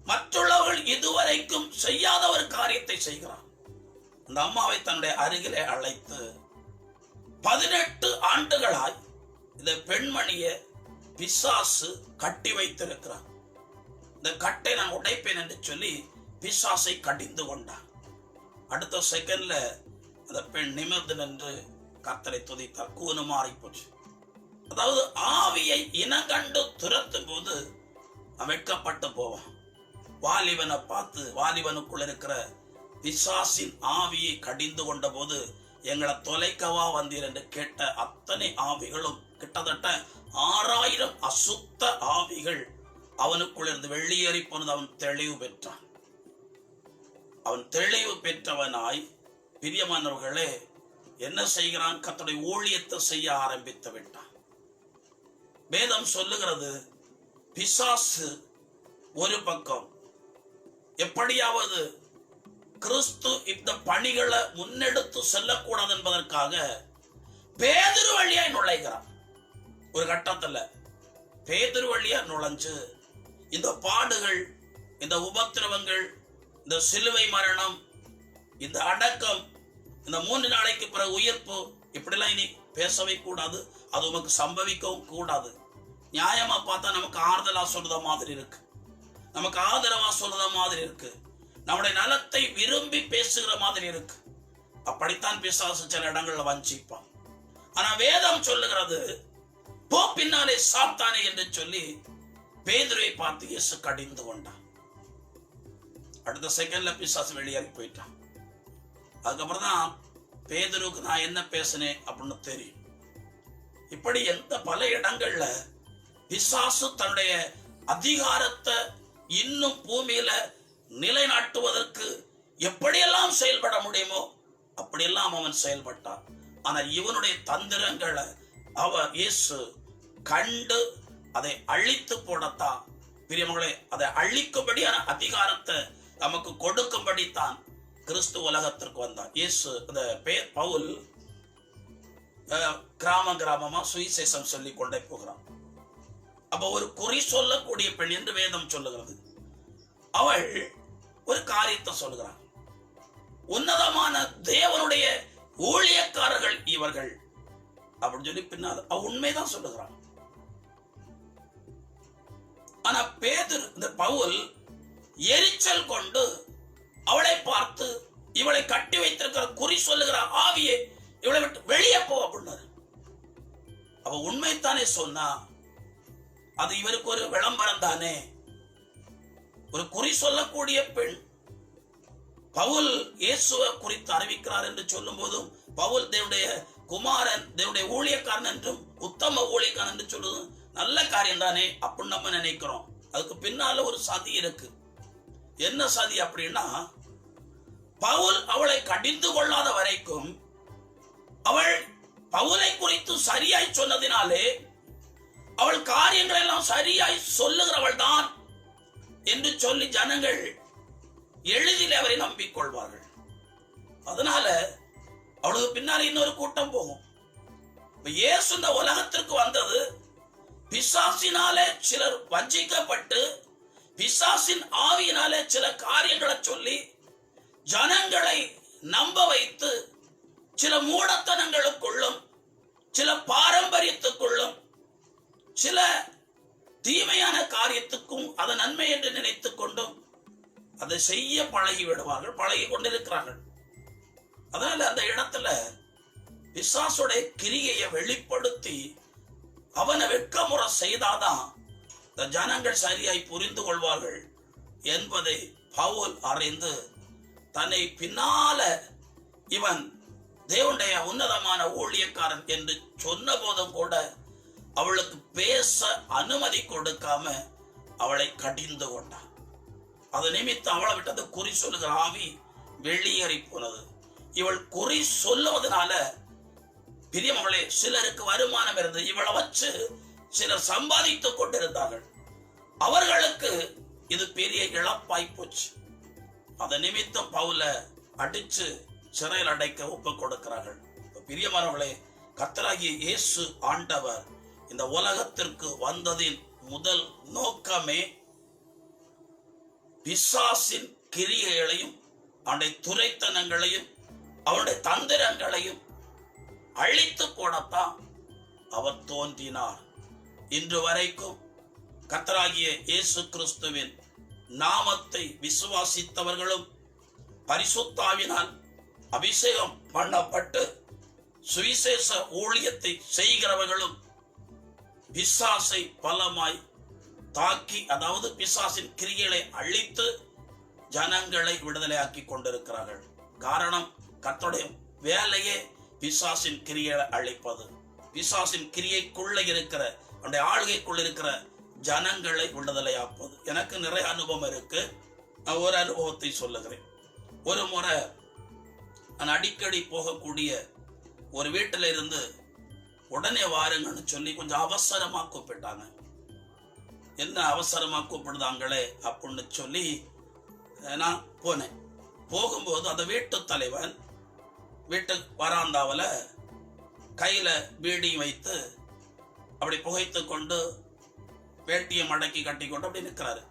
A: மற்றவர்கள் இதுவரைக்கும் செய்யாத ஒரு காரியத்தை செய்கிறார். அந்த அம்மாவை தன்னுடைய அருகிலே அழைத்து 18 ஆண்டுகளாய் இந்த பெண்மணியை பிசாசு கட்டி வைத்திருக்கிறார். இந்த கட்டை நான் உடைப்பேன் என்று சொல்லி பிசாசை கடிந்து கொண்டான். அடுத்த செகண்ட்ல அந்த பெண் நிமிர்ந்து நின்று கர்த்தரை துதித்தார். கூனு மாறி போச்சு. அதாவது ஆவியை இனங்கண்டு துரத்தும் போது வெட்கப்பட்டு போவான். வாலிபனை பார்த்து வாலிபனுக்குள்ள இருக்கிற பிசாசின் ஆவியை கடிந்து கொண்ட போது எங்களை தொலைக்கவா வந்தீர் என்று கேட்ட அத்தனை ஆவிகளும் கிட்டத்தட்ட 6000 அசுத்த ஆவிகள் அவனுக்குள்ள இருந்து வெளியேறி போனது. அவன் தெளிவு பெற்றான். அவன் தெளிவு பெற்றவனாய் பிரியமானவர்களே என்ன செய்கிறான்? கர்த்தருடைய ஊழியத்தை செய்ய ஆரம்பித்து விட்டான். வேதம் சொல்லுகிறது பிசாசு ஒரு பக்கம் எப்படியாவது கிறிஸ்து இந்த பணிகளை முன்னெடுத்து செல்லக்கூடாது என்பதற்காக பேதுரு வழியாய் நுழைகிறான். ஒரு கட்டத்துல பேதுரு வழியா நுழைஞ்சு இந்த பாடுகள், இந்த உபத்திரவங்கள், இந்த சிலுவை மரணம், இந்த அடக்கம், இந்த 3 நாளைக்கு பிறகு உயிர்ப்பு, இப்படிலாம் இனி பேசவே கூடாது. அது உமக்கு சம்பவிக்கவும் கூடாது. நியாயமா பார்த்தா நமக்கு ஆறுதலா சொல்றத மாதிரி இருக்கு, நமக்கு ஆதரவா சொல்றத மாதிரி இருக்கு, நம்முடைய நலத்தை விரும்பி பேசுகிற மாதிரி இருக்கு. அப்படித்தான் பிசாசு சில இடங்கள்ல வஞ்சிப்பான். ஆனா வேதம் சொல்லுகிறது போ பின்னாலே சாத்தானே என்று சொல்லி பேதுருவை பார்த்து இயேசு கடிந்து கொண்டான். அடுத்த செகண்ட்ல பிசாசு வெளியேறி போயிட்டான். அதுக்கப்புறம் தான் பேதுருக்கு நான் என்ன பேசினேன் அப்படின்னு தெரியும். இப்படி பல இடங்கள்ல பிசாசு தன்னுடைய அதிகாரத்தை இன்னும் பூமியில நிலைநாட்டுவதற்கு எப்படியெல்லாம் செயல்பட முடியுமோ அப்படியெல்லாம் அவன் செயல்பட்டான். ஆனா இவனுடைய தந்திரங்களை அவர் இயேசு கண்டு அதை அழித்து போடத்தான் பிரியமங்களே, அதை அழிக்கும்படியான அதிகாரத்தை நமக்கு கொடுக்கும்படித்தான் கிறிஸ்து உலகத்திற்கு வந்தார். இயேசு அந்த பவுல் கிராமமா சுவிசேஷம் சொல்லி கொண்டே போகிறான். அப்ப ஒரு குறி சொல்லக்கூடிய பெண் என்று வேதம் சொல்லுகிறது. அவள் ஒரு காரியத்தை சொல்லுகிறான். உன்னதமான தேவனுடைய ஊழியக்காரர்கள் இவர்கள் அப்படின்னு சொல்லி பின்னால் அவ உண்மைதான் சொல்லுகிறான். ஆனா பேதுரு இந்த பவுல் எரிச்சல் கொண்டு அவளை பார்த்து இவளை கட்டி வைத்திருக்கிற குறி சொல்லுகிற ஆவியே இவளை விட்டு வெளியே போ அப்படின்னாரு. அவ உண்மைத்தானே சொன்னா, அது இவருக்கு ஒரு விளம்பரம் தானே. ஒரு குறி சொல்லக்கூடிய பெண் பவுல் இயேசுவை குறித்து அறிவிக்கிறார் என்று சொல்லும் போதும் பவுல் தேவனுடைய குமாரன், தேவனுடைய ஊழியக்காரன் என்றும் உத்தம ஊழியக்காரன் என்று சொல்லுவதும் நல்ல காரியம் தானே அப்படின்னு நம்ம நினைக்கிறோம். அதுக்கு பின்னால ஒரு சதி இருக்கு. என்ன சதி அப்படின்னா, பவுல் அவளை கடிந்து கொள்ளாத வரைக்கும் அவள் பவுலை குறித்து சரியாய் சொன்னதினாலே அவள் காரியங்கள் எல்லாம் சரியாய் சொல்லுகிறவள் தான் என்று சொல்லி ஜனங்கள் எளிதில் அவரை நம்பிக்கொள்வார்கள். அதனால அவளுக்கு பின்னால இன்னொரு கூட்டம் போகும். இயேசு இந்த உலகத்திற்கு வந்தது பிசாசினாலே சிலர் வஞ்சிக்கப்பட்டு பிசாசின் ஆவியினாலே சில காரியங்களை சொல்லி ஜனங்களை நம்ப வைத்து சில மூடத்தனங்களுக்குள்ளும் சில பாரம்பரியத்துக்குள்ளும் சில தீமையான காரியத்துக்கும் அதை நன்மை என்று நினைத்துக் கொண்டும் அதை செய்ய பழகி விடுவார்கள், பழகி கொண்டிருக்கிறார்கள். அதனால அந்த இடத்துல பிசாசுடைய கிரியையை வெளிப்படுத்தி அவனை வெட்கமுறை செய்தாதான் இந்த ஜனங்கள் சரியாய் புரிந்து கொள்வார்கள் என்பதை பவுல் அறிந்து தன்னை பின்னால இவன் தேவனுடைய உன்னதமான ஊழியக்காரன் என்று சொன்ன போதும் கூட அவளுக்கு பேச அனுமதி கொடுக்காம அவளை கடிந்து கொண்டான். அது நிமித்தம் அவளை விட்டு அந்த குறி சொல்லுகிற ஆவி வெளியேறி போனது. இவள் குறி சொல்லுவதனால பிரியமவளே சிலருக்கு வருமானம் இருந்தது. இவளை வச்சு சிலர் சம்பாதித்துக் கொண்டிருந்தார்கள். அவர்களுக்கு இது பெரிய இழப்பாய் போச்சு. அத நிமித்தம் பவுல அடிச்சு சிறையில் அடைக்க ஒப்பு கொடுக்கிறார்கள். பிரியமானவர்களே, கர்த்தராகிய இயேசு ஆண்டவர் இந்த உலகத்திற்கு வந்ததின் முதல் நோக்கமே பிசாசின் கிரியைகளையும் அவனுடைய துரைத்தனங்களையும் அவனுடைய தந்திரங்களையும் அழித்து போடத்தான் அவர் தோன்றினார். இன்று வரைக்கும் கர்த்தராகிய இயேசு கிறிஸ்துவின் நாமத்தை விசுவாசித்தவர்களும் பரிசுத்தாவினால் அபிஷேகம் பண்ணப்பட்டு சுவிசேஷ ஊழியத்தை செய்கிறவர்களும் பிசாசை பலமாய் தாக்கி, அதாவது பிசாசின் கிரியைகளை அழித்து ஜனங்களை விடுதலையாக்கி கொண்டிருக்கிறார்கள். காரணம், கர்த்தருடைய வேலையே பிசாசின் கிரியைகளை அழிப்பது. பிசாசின் கிரியைக்குள்ள இருக்கிற, அவனுடைய ஆளுகைக்குள்ள இருக்கிற ஜனங்களை விடுதலையாப்பது. எனக்கு நிறைய அனுபவம் இருக்கு. நான் ஒரு அனுபவத்தை சொல்லுகிறேன். ஒரு முறை நான் அடிக்கடி போகக்கூடிய ஒரு வீட்டில இருந்து உடனே வாருங்கன்னு சொல்லி கொஞ்சம் அவசரமா கூப்பிட்டாங்க. என்ன அவசரமா கூப்பிடுதாங்களே அப்படின்னு சொல்லி நான் போனேன். போகும்போது அந்த வீட்டு தலைவன் வீட்டு வராந்தாவில் கையில பீடி வைத்து அப்படி புகைத்து கொண்டு வேட்டியை மடக்கி கட்டி கொண்டு அப்படி நிற்கிறாரு.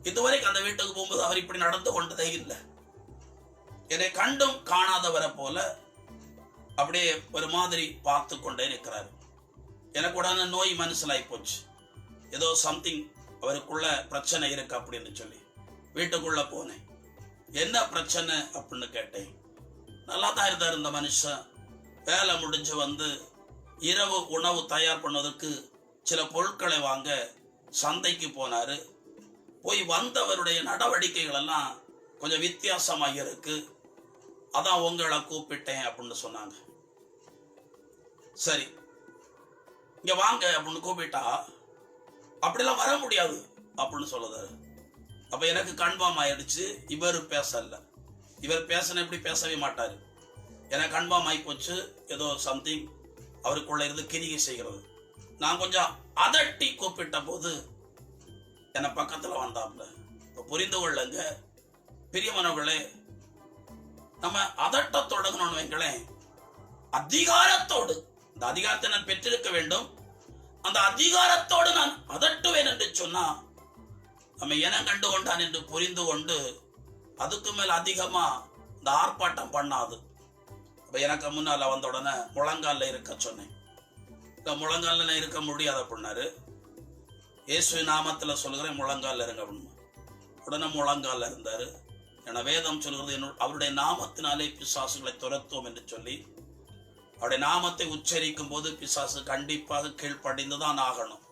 A: இதுவரைக்கும் அந்த வீட்டுக்கு போகும்போது அவர் இப்படி நடந்து கொண்டதே இல்லை. என்னை கண்டும் காணாதவரை போல அப்படியே ஒரு மாதிரி பார்த்து கொண்டே நிற்கிறாரு. எனக்கு உடனே நோய் மனசிலாகி போச்சு. ஏதோ சம்திங் அவருக்குள்ள பிரச்சனை இருக்கு அப்படின்னு சொல்லி வீட்டுக்குள்ள போனேன். என்ன பிரச்சனை அப்படின்னு கேட்டேன். நல்லா தான் இருந்தார் இந்த மனுஷன். வேலை முடிஞ்சு வந்து இரவு உணவு தயார் பண்ணுவதற்கு சில பொருட்களை வாங்க சந்தைக்கு போனாரு. போய் வந்தவருடைய நடவடிக்கைகள் எல்லாம் கொஞ்சம் வித்தியாசமாக இருக்கு, அதான் உங்களை கூப்பிட்டேன் அப்படின்னு சொன்னாங்க. சரி, இங்க வாங்க அப்படின்னு கூப்பிட்டா அப்படிலாம் வர முடியாது அப்படின்னு சொல்லுதாரு. அப்ப எனக்கு கன்ஃபார்ம் ஆயிடுச்சு, இவர் பேசல. இவர் பேசின எப்படி பேசவே மாட்டாரு. எனக்கு கன்ஃபார்ம் ஆகி போச்சு, ஏதோ சம்திங் அவருக்குள்ள இருந்து கிரிகை செய்கிறது. நான் கொஞ்சம் அதட்டி கூப்பிட்ட போது என்னை பக்கத்துல வந்தாப்ல. புரிந்து கொள்ளுங்க பிரியமானவர்களே, நம்ம அதட்ட தொடங்கணும்னு வைங்களேன், அதிகாரத்தோடு, இந்த அதிகாரத்தை நான் பெற்றிருக்க வேண்டும், அந்த அதிகாரத்தோடு நான் அதட்டுவேன் என்று சொன்னா நம்ம என கண்டு கொண்டான் என்று புரிந்து கொண்டு அதுக்கு மேல் அதிகமா இந்த ஆர்ப்பாட்டம் பண்ணாது. அப்ப எனக்கு முன்னால வந்த உடனே முழங்கால இருக்க சொன்னேன். முழங்கால இருக்க முடியாத அப்படின்னாரு. இயேசு நாமத்துல சொல்லுகிறேன், முழங்கால இருங்க அப்படின்னு. உடனே முழங்கால இருந்தாரு. என வேதம் சொல்கிறது, அவருடைய நாமத்தினாலே பிசாசுகளை துரத்துவோம் என்று சொல்லி, அவருடைய நாமத்தை உச்சரிக்கும் போது பிசாசு கண்டிப்பாக கீழ்ப்படிந்துதான் ஆகணும்.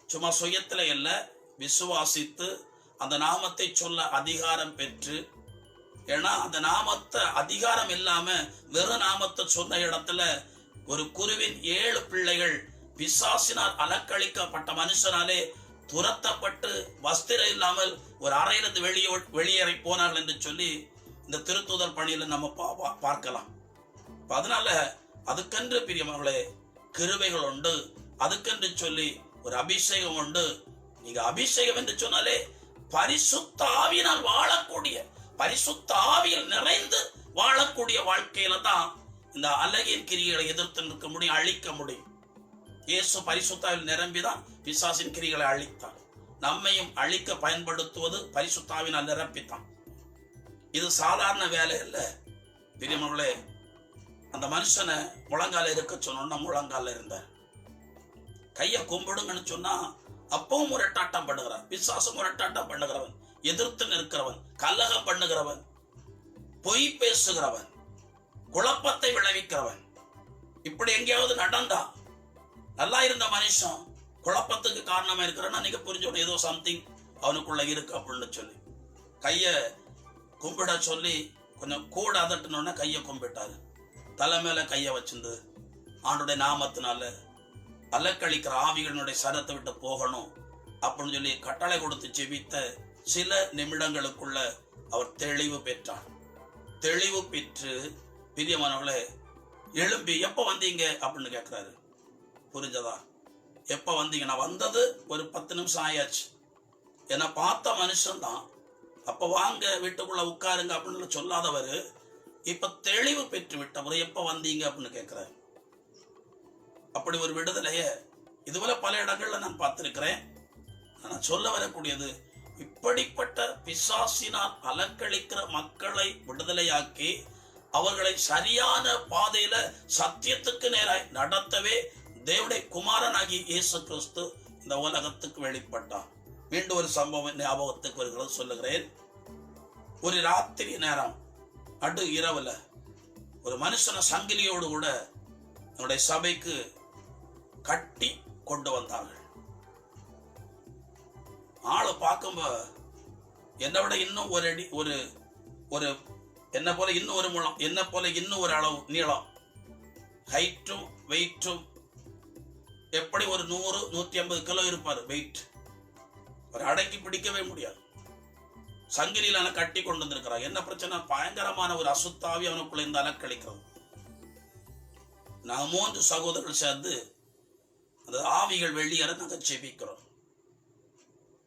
A: சும்மா சுயத்துல இல்ல, விசுவாசித்து அந்த நாமத்தை சொல்ல அதிகாரம் பெற்று. ஏன்னா அந்த நாமத்தை அதிகாரம் இல்லாம வெறும் நாமத்தை சொன்ன இடத்துல ஒரு குருவின் 7 பிள்ளைகள் பிசாசினால் அலக்களிக்கப்பட்ட மனுஷனாலே துரத்தப்பட்டு வஸ்திரம் இல்லாமல் ஒரு அறையிலிருந்து வெளியேறி போனார்கள் என்று சொல்லி இந்த திருத்துதல் பணியில நம்ம பார்க்கலாம். அதனால அதுக்கென்று பிரியமானவர்களே கிருபைகள் உண்டு, அதுக்கென்று சொல்லி ஒரு அபிஷேகம் உண்டு. நீங்க அபிஷேகம் என்று சொன்னாலே பரிசுத்த ஆவியினால் வாழக்கூடிய, பரிசுத்த ஆவியில் நிறைந்து வாழக்கூடிய வாழ்க்கையில தான் இந்த அழகின் கிரிகளை எதிர்த்து நிற்க முடியும், அழிக்க முடியும். இயேசு பரிசுத்தாவில் நிரம்பிதான் பிசாசின் கிரிகளை அழித்தார். நம்மையும் அழிக்க பயன்படுத்துவது பரிசுத்தாவினால் நிரப்பித்தான். இது சாதாரண வேலை இல்லை பிரியமானவர்களே. அந்த மனுஷனை முழங்கால இருக்க சொன்னோம்னா முழங்கால இருந்தார். கையை கும்பிடுங்கன்னு சொன்னா அப்பவும் முரட்டாட்டம் பண்ணுகிறான். பிசாசு முரட்டாட்டம் பண்ணுகிறவன், எதிர்த்து நிற்கிறவன், கலகம் பண்ணுகிறவன், பொய் பேசுகிறவன், குழப்பத்தை விளைவிக்கிறவன். இப்படி எங்கேயாவது நடந்தா நல்லா இருந்த மனுஷன் குழப்பத்துக்கு காரணமா இருக்கிறன்னா நீங்க புரிஞ்சோட ஏதோ சம்திங் அவனுக்குள்ள இருக்கு அப்படின்னு சொல்லி கைய கும்பிட சொல்லி கொஞ்சம் கூட அதட்டினோன்னா கையை கும்பிட்டாரு. தலை மேல கைய வச்சிருந்து ஆண்டுடைய நாமத்தினால அலக்களிக்கிற ஆவிகளுடைய சரத்தை விட்டு போகணும் அப்படின்னு சொல்லி கட்டளை கொடுத்து ஜெபித்த சில நிமிடங்களுக்குள்ள அவர் தெளிவு பெற்றார். தெளிவு பெற்று பிரியமானவர்களே எழும்பி எப்ப வந்தீங்க அப்படின்னு கேட்கிறாரு. புரிஞ்சதா? எப்ப வந்தீங்க? நான் வந்தது ஒரு 10 நிமிஷம் ஆயாச்சு. என்னை பார்த்த மனுஷன் தான். அப்ப வாங்க வீட்டுக்குள்ள உட்காருங்க அப்படின்னு சொல்லாதவர் இப்ப தெளிவு பெற்று விட்டவர் எப்ப வந்தீங்க அப்படின்னு கேட்கிறாரு. அப்படி ஒரு விடுதலைய இதுவரை பல இடங்கள்ல நான் பார்த்திருக்கிறேன். நான் சொல்ல வரக்கூடியது, இப்படிப்பட்ட பிசாசினால் அலக்களிக்கிற மக்களை விடுதலையாக்கி அவர்களை சரியான பாதையில சத்தியத்துக்கு நேராய் நடத்தவே தேவனுடைய குமாரனாகி இயேசு கிறிஸ்து இந்த உலகத்துக்கு வெளிப்பட்டார். மீண்டும் ஒரு சம்பவம் ஞாபகத்துக்கு வருகிறது, சொல்லுகிறேன். ஒரு ராத்திரி நேரம் அடு இரவுல ஒரு மனுஷனை சங்கிலியோடு கூட நம்முடைய சபைக்கு கட்டி கொண்டு வந்தார்கள். ஆளை பார்க்கும்போது என்னை விட இன்னும் ஒரு அடி, ஒரு என்ன போல இன்னும் ஒரு முழம், என்ன போல இன்னும் ஒரு அளவு நீளம், ஹைட்டும் வெயிட்டும் எப்படி ஒரு 100-150 கிலோ இருப்பாரு வெயிட். ஒரு அடக்கி பிடிக்கவே முடியாது. சங்கிலியில கட்டி கொண்டு வந்திருக்கிறார். என்ன பிரச்சனை? பயங்கரமான ஒரு அசுத்தாவி அவனுக்குள்ள இருந்து அலக்களிக்கிறது. நாங்க 3 சகோதரர்கள் சேர்ந்து அந்த ஆவிகள் வெளியேற நாங்க ஜெபிக்கிறோம்.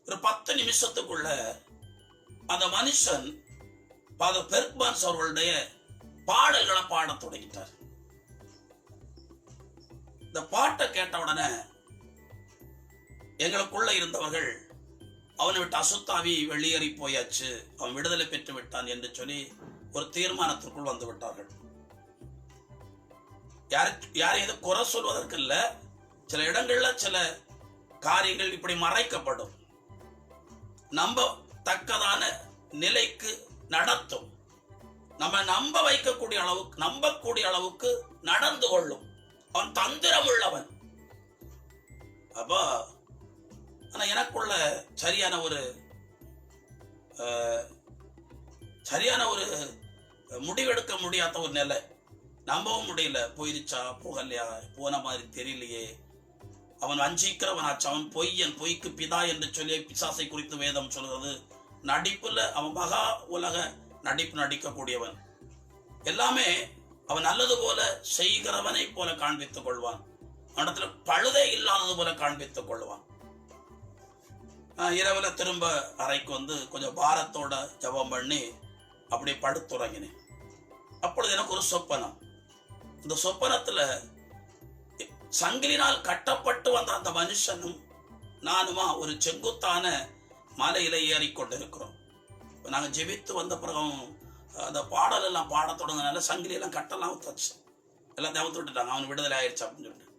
A: ஒரு 10 நிமிஷத்துக்குள்ள அந்த மனுஷன் ஃபாதர் பெர்க்மான்ஸ் அவர்களுடைய பாடல்களை பாட தொடங்கிட்டார். இந்த பாட்டை கேட்ட உடனே எங்களுக்குள்ள இருந்தவர்கள் அவனை விட்டு அசுத்தாவி வெளியேறி போயாச்சு, அவன் விடுதலை பெற்று விட்டான் என்று சொல்லி ஒரு தீர்மானத்திற்குள் வந்து விட்டார்கள். யாரையும் குறை சொல்வதற்கு இல்ல, சில இடங்கள்ல சில காரியங்கள் இப்படி மறைக்கப்படும். நம்ப தக்கதான நிலைக்கு நடத்தும். நம்ம நம்பக்கூடிய அளவுக்கு நடந்து கொள்ளும். அவன் தந்திரம் உள்ளவன். அப்போ ஆனா எனக்குள்ள சரியான ஒரு முடிவெடுக்க முடியாத ஒரு நிலை. நம்பவும் முடியல. போயிருச்சா போகலையா, போன மாதிரி தெரியலையே, அவன் வஞ்சிக்கிறவனாச்சு, அவன் பொய்யன், பொய்க்கு பிதா என்று சொல்லி பிசாசை குறித்து வேதம் சொல்கிறது. நடிப்புல அவன் மகா உலக நடிப்பு நடிக்கக்கூடியவன். எல்லாமே அவன் நல்லது போல செய்கிறவனை போல காண்பித்துக் கொள்வான். அவனிடத்துல பழுதே இல்லாதது போல காண்பித்துக் கொள்வான். இரவுல திரும்ப அறைக்கு வந்து கொஞ்சம் பாரத்தோட ஜபம் பண்ணி அப்படி படுத்துறங்கினேன். அப்பொழுது எனக்கு ஒரு சொப்பனம். இந்த சொப்பனத்துல சங்கிலினால் கட்டப்பட்டு வந்த அந்த மனுஷனும் நானுமா ஒரு செங்குத்தான மலையில ஏறிக்கொண்டிருக்கிறோம். நாங்க ஜெபித்து வந்த பிறகு அந்த பாடல் எல்லாம் பாட தொடங்கினால சங்கிலி எல்லாம் கட்டெல்லாம் ஊத்தாச்சு, எல்லாம் தேவத்து விட்டுட்டாங்க, அவன் விடுதலை ஆயிடுச்சு அப்படின்னு சொல்லிட்டு.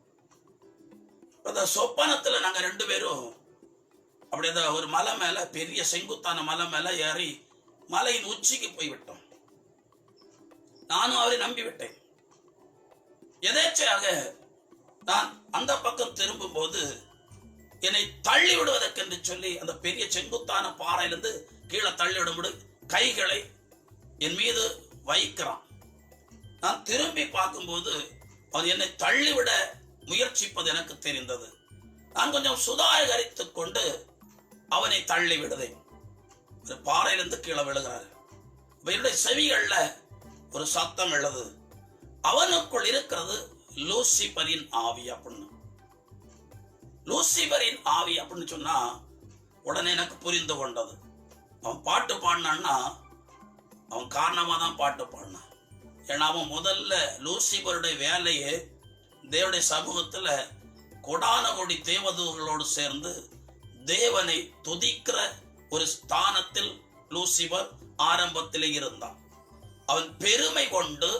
A: அந்த சொப்பனத்துல நாங்க 2 பேரும் அப்படியே ஒரு மலை மேல, பெரிய செங்குத்தான மலை மேல ஏறி மலையின் உச்சிக்கு போய்விட்டோம். நானும் அவரை நம்பி விட்டேன். எதேச்சையாக நான் அந்த பக்கம் திரும்பும் போது என்னை தள்ளி விடுவதற்கென்று சொல்லி அந்த பெரிய செங்குத்தான பாறையிலிருந்து கீழே தள்ளி விடும்படி கைகளை என் மீது வைக்கிறான். நான் திரும்பி பார்க்கும்போது அவன் என்னை தள்ளிவிட முயற்சிப்பது எனக்கு தெரிந்தது. நான் கொஞ்சம் சுதாகரித்துக் கொண்டு அவனை தள்ளி விடுதேன். பாறையிலிருந்து கீழே விழுகிறார். என்னுடைய செவிகள்ல ஒரு சத்தம் எழுது, அவனுக்குள் இருக்கிறது லூசிபரின் ஆவி அப்படின்னு. லூசிபரின் ஆவி அப்படின்னு சொன்னா உடனே எனக்கு புரிந்து கொண்டது. அவன் பாட்டு பாடினான்னா அவன் காரணமா தான் பாட்டு பாடினான். ஏன்னா அவன் முதல்ல லூசிபருடைய வேலையே தேவனுடைய சமூகத்துல கொடான கொடி தேவதூர்களோடு சேர்ந்து தேவனை துதிக்கிற ஒரு ஸ்தானத்தில் லூசிபர் ஆரம்பத்திலே இருந்தான். அவன் பெருமை கொண்டு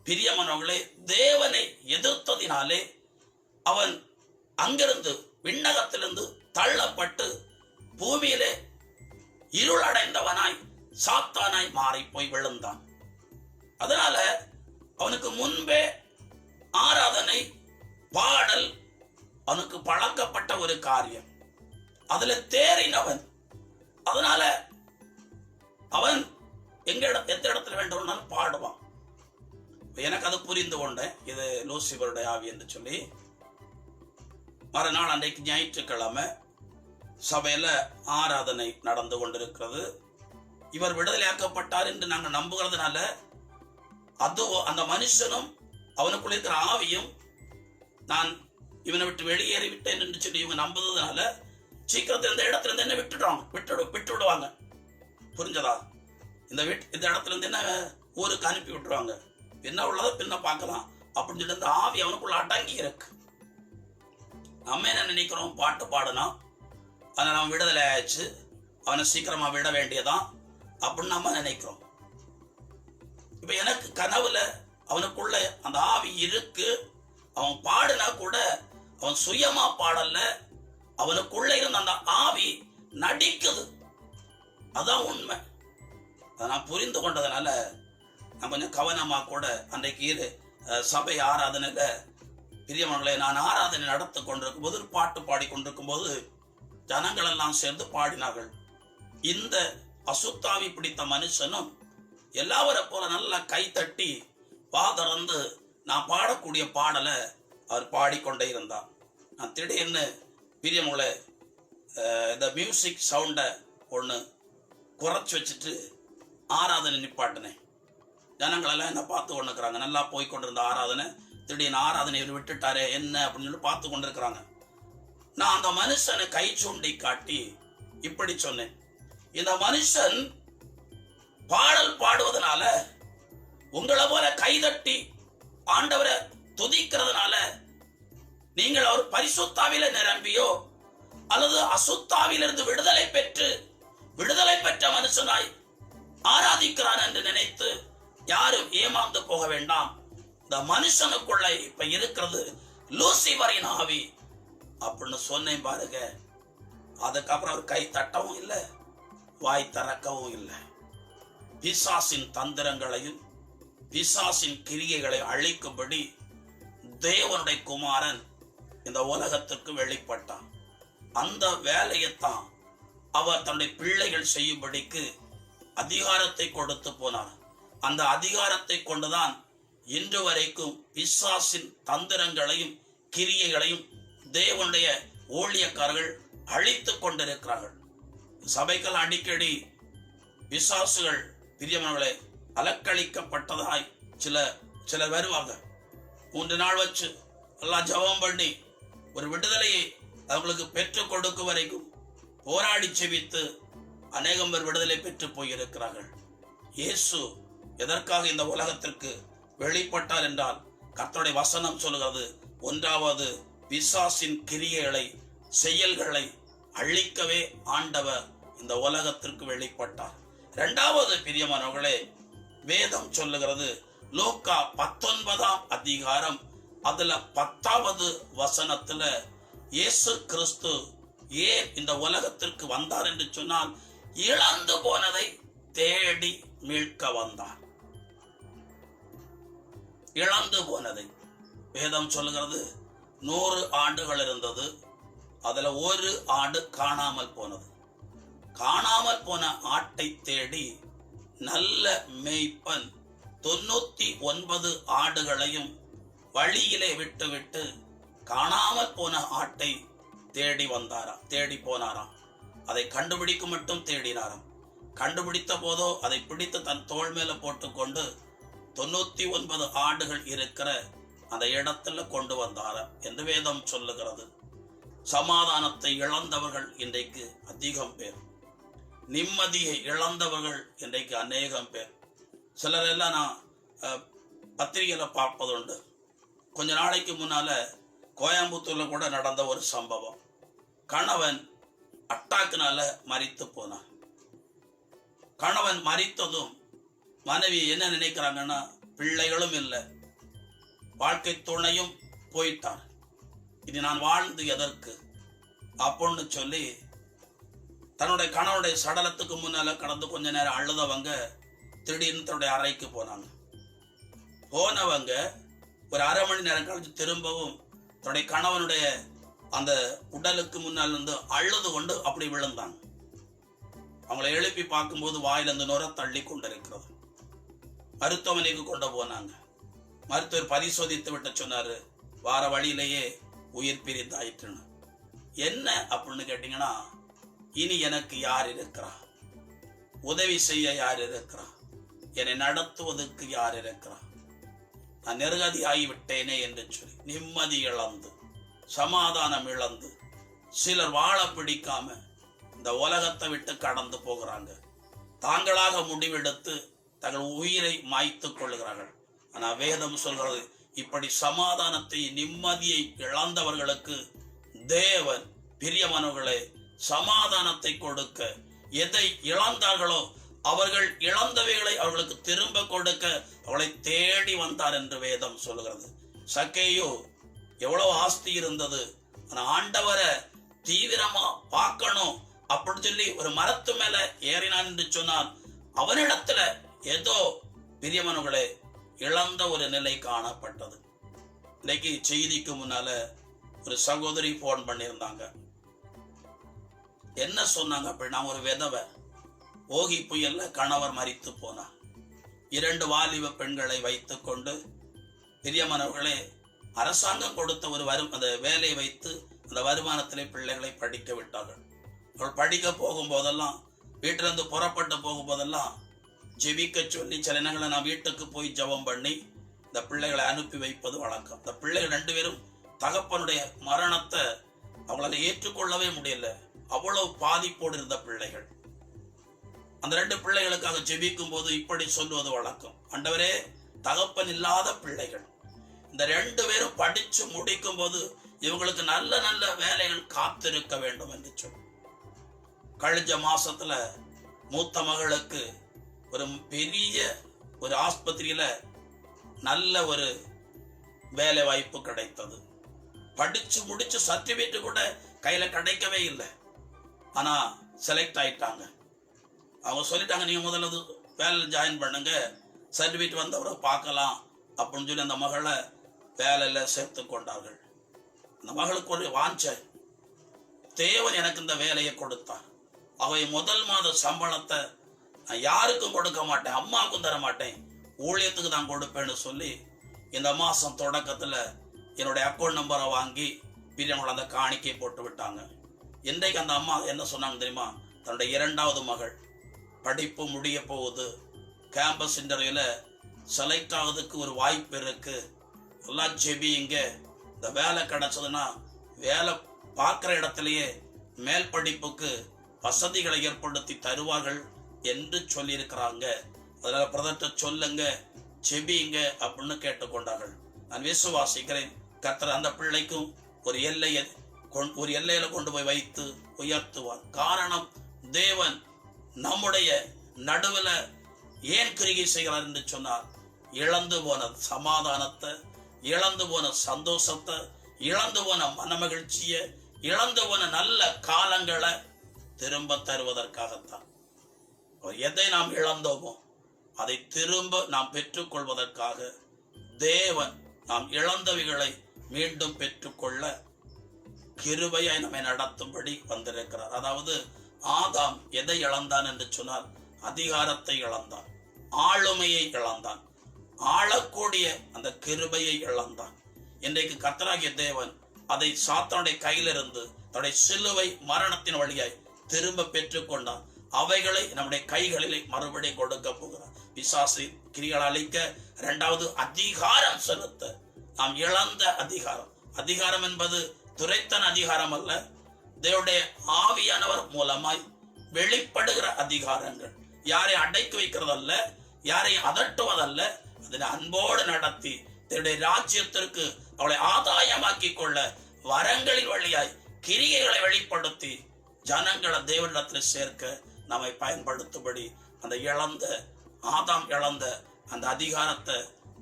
A: பிரியமானவர்களே தேவனை எதிர்த்ததினாலே அவன் அங்கிருந்து விண்ணகத்திலிருந்து தள்ளப்பட்டு பூமியிலே இருளடைந்தவனாய் சாத்தானாய் மாறி போய் விழுந்தான். அதனால அவனுக்கு முன்பே ஆராதனை பாடல் அவனுக்கு பழக்கப்பட்ட ஒரு காரியம். அதுல தேறினவன். அதனால அவன் எந்த இடத்துல வேண்டும்னாலும் பாடுவான். எனக்கு அது புரிந்து கொண்டேன், இது லூசிபருடைய ஆவி என்று சொல்லி. மறுநாள் அன்றைக்கு ஞாயிற்றுக்கிழமை சபையில ஆராதனை நடந்து கொண்டிருக்கிறது. இவர் விடுதலையாக்கப்பட்டார் என்று நாங்கள் நம்புகிறதுனால அந்த மனுஷனும் அவனுக்குள்ள இருக்கிற ஆவியும் நான் இவனை விட்டு வெளியேறி விட்டேன் என்று சொல்லி இவங்க நம்புறதுனால சீக்கிரத்தில் இந்த இடத்துல இருந்து என்ன விட்டு விடுவாங்க. புரிஞ்சதா? இந்த இடத்துல இருந்து என்ன ஊருக்கு அனுப்பி விட்டுருவாங்க. என்ன உள்ளதை பின்ன பார்க்கலாம் அப்படின்னு சொல்லி இந்த ஆவி அவனுக்குள்ள அடங்கி இருக்கு. நம்ம என்ன நினைக்கிறோம்? பாட்டு பாடணும், அதனால அவன் விடுதலை ஆயிடுச்சு, அவனை சீக்கிரமா விட வேண்டியதான் அப்படின்னு நம்ம நினைக்கிறோம். இப்ப எனக்கு கனவுல அவனுக்குள்ள அந்த ஆவி இருக்கு. அவன் பாடினா கூட அவன் சுயமா பாடல, அவனுக்குள்ள இருந்த அந்த ஆவி நடிக்குது. அதான் உண்மை. அதை நான் புரிந்து கொண்டதுனால நான் கொஞ்சம் கவனமா கூட அன்றைக்கு சபை ஆராதனையில பிரியமன்களே, நான் ஆராதனை நடத்தி கொண்டிருக்கும் போது பாட்டு பாடி கொண்டிருக்கும் போது ஜனங்கள் எல்லாம் சேர்ந்து பாடினார்கள். இந்த அசுத்தாவி பிடித்த மனுஷனும் எல்லாவரை போல நல்லா கை தட்டி வாதறந்து நான் பாடக்கூடிய பாடலை அவர் பாடிக்கொண்டே இருந்தார். நான் திடீர்னு பிரியமங்களே இந்த மியூசிக் சவுண்டை ஒன்று குறைச்சி வச்சுட்டு ஆராதனை நிப்பாட்டினேன். ஜனங்களெல்லாம் என்ன பார்த்து கொண்டிருக்கிறாங்க. நல்லா போய் கொண்டிருந்த ஆராதனை திடீர்னு ஆராதனை விட்டுட்டாரே என்ன அப்படின்னு சொல்லி பார்த்து கொண்டிருக்கிறாங்க. நான் அந்த மனுஷனை கை சூண்டி காட்டி இப்படி சொன்னேன், இந்த மனுஷன் பாடல் பாடுவதனால உங்களை போல கைதட்டி ஆண்டவரை துதிக்கிறதுனால நீங்கள் அவர் பரிசுத்தாவில நிரம்பியோ அல்லது அசுத்தாவிலிருந்து விடுதலை பெற்ற மனுஷனாய் ஆராதிக்கிறான் என்று நினைத்து யாரும் ஏமாந்து போக வேண்டாம். இந்த மனுஷனுக்குள்ள இப்ப இருக்கிறது லூசிபரின் ஆவி அப்படின்னு சொன்னேன் பாருங்க. அதுக்கப்புறம் அவர் கை தட்டவும் இல்லை, வாய் திறக்கவும் இல்லை. பிசாசின் தந்திரங்களையும் பிசாசின் கிரியைகளை அழிக்கும்படி தேவனுடைய குமாரன் இந்த உலகத்திற்கு வெளிப்பட்டான். அந்த வேலையைத்தான் அவர் தன்னுடைய பிள்ளைகள் செய்யும்படிக்கு அதிகாரத்தை கொடுத்து போனார். அந்த அதிகாரத்தை கொண்டுதான் இன்று வரைக்கும் பிசாசின் தந்திரங்களையும் கிரியைகளையும் தேவனுடைய ஊழியக்காரர்கள் அழித்துக் கொண்டிருக்கிறார்கள். சபைகள் அடிக்கடி பிசாசுகள் பிரியமானவர்களே அலக்களிக்கப்பட்டதாய் சிலர் வருவாங்க. 3 நாள் வச்சு எல்லாம் ஜெபம் பண்ணி ஒரு விடுதலையை அவங்களுக்கு பெற்றுக் கொடுக்கும் வரைக்கும் போராடி செபித்து அநேகம் பேர் விடுதலை பெற்று போயிருக்கிறார்கள். இயேசு எதற்காக இந்த உலகத்திற்கு வெளிப்பட்டார் என்றால் கர்த்தருடைய வசனம் சொல்கிறது, ஒன்றாவது பிசாசின் கிரியைகளை செயல்களை அழிக்கவே ஆண்டவர் இந்த உலகத்திற்கு வெளிப்பட்டார். இரண்டாவது பிரியமானவர்களே, வேதம் சொல்லுகிறது லூக்கா 19ஆம் அதிகாரம் அதுல 10வது வசனத்துல இயேசு கிறிஸ்து ஏன் இந்த உலகத்திற்கு வந்தார் என்று சொன்னால் இழந்து போனதை தேடி மீட்க வந்தார். இழந்து போனதை வேதம் சொல்லுகிறது 100 ஆண்டுகள் இருந்தது, அதுல 1 ஆடு காணாமல் போனது. காணாமல் போன ஆட்டை தேடி நல்ல மேய்ப்பன் 99 ஆடுகளையும் வழியிலே விட்டுவிட்டு காணாமல் போன ஆட்டை தேடி போனாராம். அதை கண்டுபிடிக்க மட்டும் தேடினாராம். கண்டுபிடித்த போதோ அதை பிடித்து தன் தோள் மேல போட்டுக்கொண்டு 99 ஆடுகள் இருக்கிற அந்த இடத்துல கொண்டு வந்தாராம் என்று வேதம் சொல்லுகிறது. சமாதானத்தை இழந்தவர்கள் இன்றைக்கு அதிகம் பேர், நிம்மதியை இழந்தவர்கள் இன்றைக்கு அநேகம் பேர். சிலரெல்லாம் நான் பத்திரிகையில பார்ப்பதுண்டு. கொஞ்ச நாளைக்கு முன்னால கோயம்புத்தூர்ல கூட நடந்த ஒரு சம்பவம். கணவன் அட்டாக்குனால மரித்து போனார். கணவன் மரித்ததும் மனைவி என்ன நினைக்கிறாங்கன்னா, பிள்ளைகளும் இல்லை, வாழ்க்கை துணையும் போயிட்டார், இது நான் வாழ்ந்து எதற்கு அப்படின்னு சொல்லி தன்னுடைய கணவனுடைய சடலத்துக்கு முன்னால கடந்து கொஞ்ச நேரம் அழுதவங்க திடீர்னு தன்னுடைய அறைக்கு போனாங்க. போனவங்க ஒரு அரை மணி நேரம் கழிச்சு திரும்பவும் தன்னுடைய கணவனுடைய அந்த உடலுக்கு முன்னால் இருந்து அழுது கொண்டு அப்படி விழுந்தாங்க. அவங்களை எழுப்பி பார்க்கும்போது வாயிலிருந்து நுர தள்ளி கொண்டிருக்கிறது. மருத்துவமனைக்கு கொண்டு போனாங்க. மருத்துவர் பரிசோதித்து விட்டு சொன்னாரு, வார வழியிலேயே உயிர் பிரிந்தாயிற்றுன்னு. என்ன அப்படின்னு கேட்டீங்கன்னா, இனி எனக்கு யார் இருக்கிறா? உதவி செய்ய யார் இருக்கிறா? என்னை நடத்துவதற்கு யார் இருக்கிறா? நான் நிர்கதியாகி விட்டேனே என்று சொல்லி நிம்மதி இழந்து, சமாதானம் இழந்து, சிலர் வாழ பிடிக்காம இந்த உலகத்தை விட்டு கடந்து போகிறாங்க. தாங்களாக முடிவெடுத்து தங்கள் உயிரை மாய்த்து கொள்கிறார்கள். ஆனா வேதம் சொல்கிறது, இப்படி சமாதானத்தை, நிம்மதியை இழந்தவர்களுக்கு தேவன் பிரியமானவர்களே சமாதானத்தை கொடுக்க, எதை இழந்தார்களோ அவர்கள் இழந்தவைகளை அவர்களுக்கு திரும்ப கொடுக்க அவளை தேடி வந்தார் என்று வேதம் சொல்லுகிறது. சக்கேயு எவ்வளவு ஆஸ்தி இருந்தது, ஆனா ஆண்டவரை தீவிரமா பார்க்கணும் அப்படின்னு சொல்லி ஒரு மரத்து மேல ஏறினான் என்று சொன்னார். அவனிடத்துல ஏதோ பிரியமானவர்களே இழந்த ஒரு நிலை காணப்பட்டது. இன்னைக்கு செய்திக்கு முன்னால ஒரு சகோதரி போன் பண்ணியிருந்தாங்க. என்ன சொன்னாங்க அப்படின்னா, ஒரு விதவை ஓகி புயல்ல கணவர் மரித்து போனார். 2 வாலிப பெண்களை வைத்துக் கொண்டு பிரியமானவர்களே அரசாங்கம் கொடுத்த ஒரு அந்த வேலையை வைத்து அந்த வருமானத்திலே பிள்ளைகளை படிக்க விட்டார்கள். அவள் படிக்க போகும்போதெல்லாம், வீட்டிலிருந்து புறப்பட்டு போகும்போதெல்லாம் ஜெபிக்க சொல்லி சில நேரங்களை நான் வீட்டுக்கு போய் ஜெபம் பண்ணி இந்த பிள்ளைகளை அனுப்பி வைப்பது வழக்கம். இந்த பிள்ளைகள் 2 பேரும் தகப்பனுடைய மரணத்தை அவங்களால ஏற்றுக்கொள்ளவே முடியல. அவ்வளவு பாதிப்போடு இருந்த பிள்ளைகள். அந்த 2 பிள்ளைகளுக்காக ஜெபிக்கும் போது இப்படி சொல்லுவது வழக்கம், ஆண்டவரே தகப்பன் இல்லாத பிள்ளைகள் இந்த 2 பேரும் படிச்சு முடிக்கும் போது இவங்களுக்கு நல்ல நல்ல வேலைகள் காத்திருக்க வேண்டும் என்று சொல்லி, கழிஞ்ச மாசத்துல மூத்த மகளுக்கு ஒரு பெரிய ஒரு ஆஸ்பத்திரியில நல்ல ஒரு வேலை வாய்ப்பு கிடைத்தது. படிச்சு முடிச்சு சர்டிபிகேட் கூட கையில கிடைக்கவே இல்லை. ஆனா செலக்ட் ஆயிட்டாங்க. அவங்க சொல்லிட்டாங்க, நீங்க முதல்ல வேலை ஜாயின் பண்ணுங்க, சர்டிபிகேட் வந்தவரை பார்க்கலாம் அப்படின்னு சொல்லி அந்த மகளை வேலையில சேர்த்து கொண்டார்கள். அந்த மகளுக்கு ஒரு வாஞ்சை, தேவன் எனக்கு இந்த வேலையை கொடுத்தார். அவை முதல் மாத சம்பளத்தை நான் யாருக்கும் கொடுக்க மாட்டேன், அம்மாவுக்கும் தர மாட்டேன், ஊழியத்துக்கு தான் கொடுப்பேன்னு சொல்லி இந்த மாசம் தொடக்கத்துல என்னுடைய அக்கௌண்ட் நம்பரை வாங்கி பிரியங்களை அந்த காணிக்கை போட்டு விட்டாங்க. இன்றைக்கு அந்த அம்மா என்ன சொன்னாங்க தெரியுமா? தன்னுடைய 2வது மகள் படிப்பு முடிய போகுது, கேம்பஸ் இன்டர்வியூல செலக்ட் ஆகுறதுக்கு ஒரு வாய்ப்பு இருக்கு, எல்லாம் ஜெபிங்க, இந்த வேலை கிடைச்சதுன்னா வேலை பார்க்குற இடத்துலயே மேல் படிப்புக்கு வசதிகளை ஏற்படுத்தி தருவார்கள் என்று சொல்லியிருக்கிறாங்க. அதனால பிரதர்ட்ட சொல்லுங்க, ஜெபிங்க அப்படின்னு கேட்டுக்கொண்டார்கள். நான் விசுவாசிக்கிறேன், கர்த்தர் அந்த பிள்ளைக்கும் ஒரு எல்லையில கொண்டு போய் வைத்து உயர்த்துவார். காரணம், தேவன் நம்முடைய நடுவுல ஏன் கிரியை செய்கிறார் என்று சொன்னார், இழந்து போன சமாதானத்தை, இழந்து போன சந்தோஷத்தை, இழந்து போன மனமகிழ்ச்சியை, இழந்து போன நல்ல காலங்களை திரும்ப தருவதற்காகத்தான். எதை நாம் இழந்தோமோ அதை திரும்ப நாம் பெற்றுக்கொள்வதற்காக தேவன் நாம் இழந்தவைகளை மீண்டும் பெற்றுக்கொள்ள கிருபையாய் நம்மை நடத்தும்படி வந்திருக்கிறார். அதாவது ஆதாம் எதை இழந்தான் என்று சொன்னால், அதிகாரத்தை இழந்தான், ஆளுமையை இழந்தான், ஆளக்கூடிய அந்த கிருபையை இழந்தான். இன்றைக்கு கர்த்தராகிய தேவன் அதை சாத்தானுடைய கையிலிருந்து தன்னுடைய சிலுவை மரணத்தின் வழியாய் திரும்ப பெற்றுக்கொண்டான். அவைகளை நம்முடைய கைகளிலே மறுபடியும் கொடுக்க போகிறார். பிசாசு கிரிகளை அழிக்க 2வது அதிகாரம் செலுத்த நாம் இழந்த அதிகாரம். அதிகாரம் என்பது துரைத்தன அதிகாரம் அல்ல, தேவனுடைய ஆவியானவர் மூலமாய் வெளிப்படுகிற அதிகாரங்கள். யாரை அடக்கி வைக்கிறதல்ல, யாரை அதட்டுவதல்ல, அதனை அன்போடு நடத்தி தேவனுடைய ராஜ்யத்திற்கு அவளை ஆதாயமாக்கி கொள்ள வரங்களின் வழியாய் கிரியைகளை வெளிப்படுத்தி ஜனங்களை தேவனிடத்தில் சேர்க்க நம்மை பயன்படுத்தும்படி அந்த ஆதாம் இழந்த அந்த அதிகாரத்தை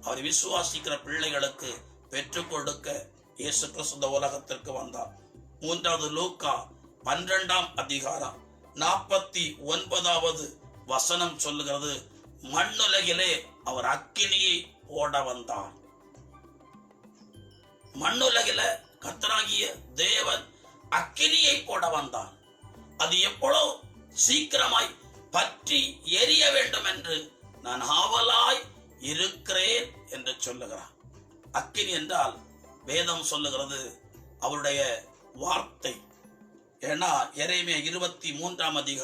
A: அவர் விசுவாசிக்கிற பிள்ளைகளுக்கு பெற்றுக் கொடுக்க இயேசு கிறிஸ்து உலகத்திற்கு வந்தார். 3வது லூக்கா 12ஆம் அதிகாரம் 49வது வசனம் சொல்லுகிறது, மண்ணுலகிலே அவர் அக்கினியை போட வந்தார். மண்ணுலகில கர்த்தராகிய தேவன் அக்கினியை போட வந்தார். அது எவ்வளவு சீக்கிரமாய் பற்றி எரிய வேண்டும் என்று நான் ஆவலாய் இருக்கிறேன் என்று சொல்லுகிறார். அக்கினி என்றால் வேதம் சொல்லுகிறது அவருடைய வார்த்தை, ஏன்னா எரேமியா 23 29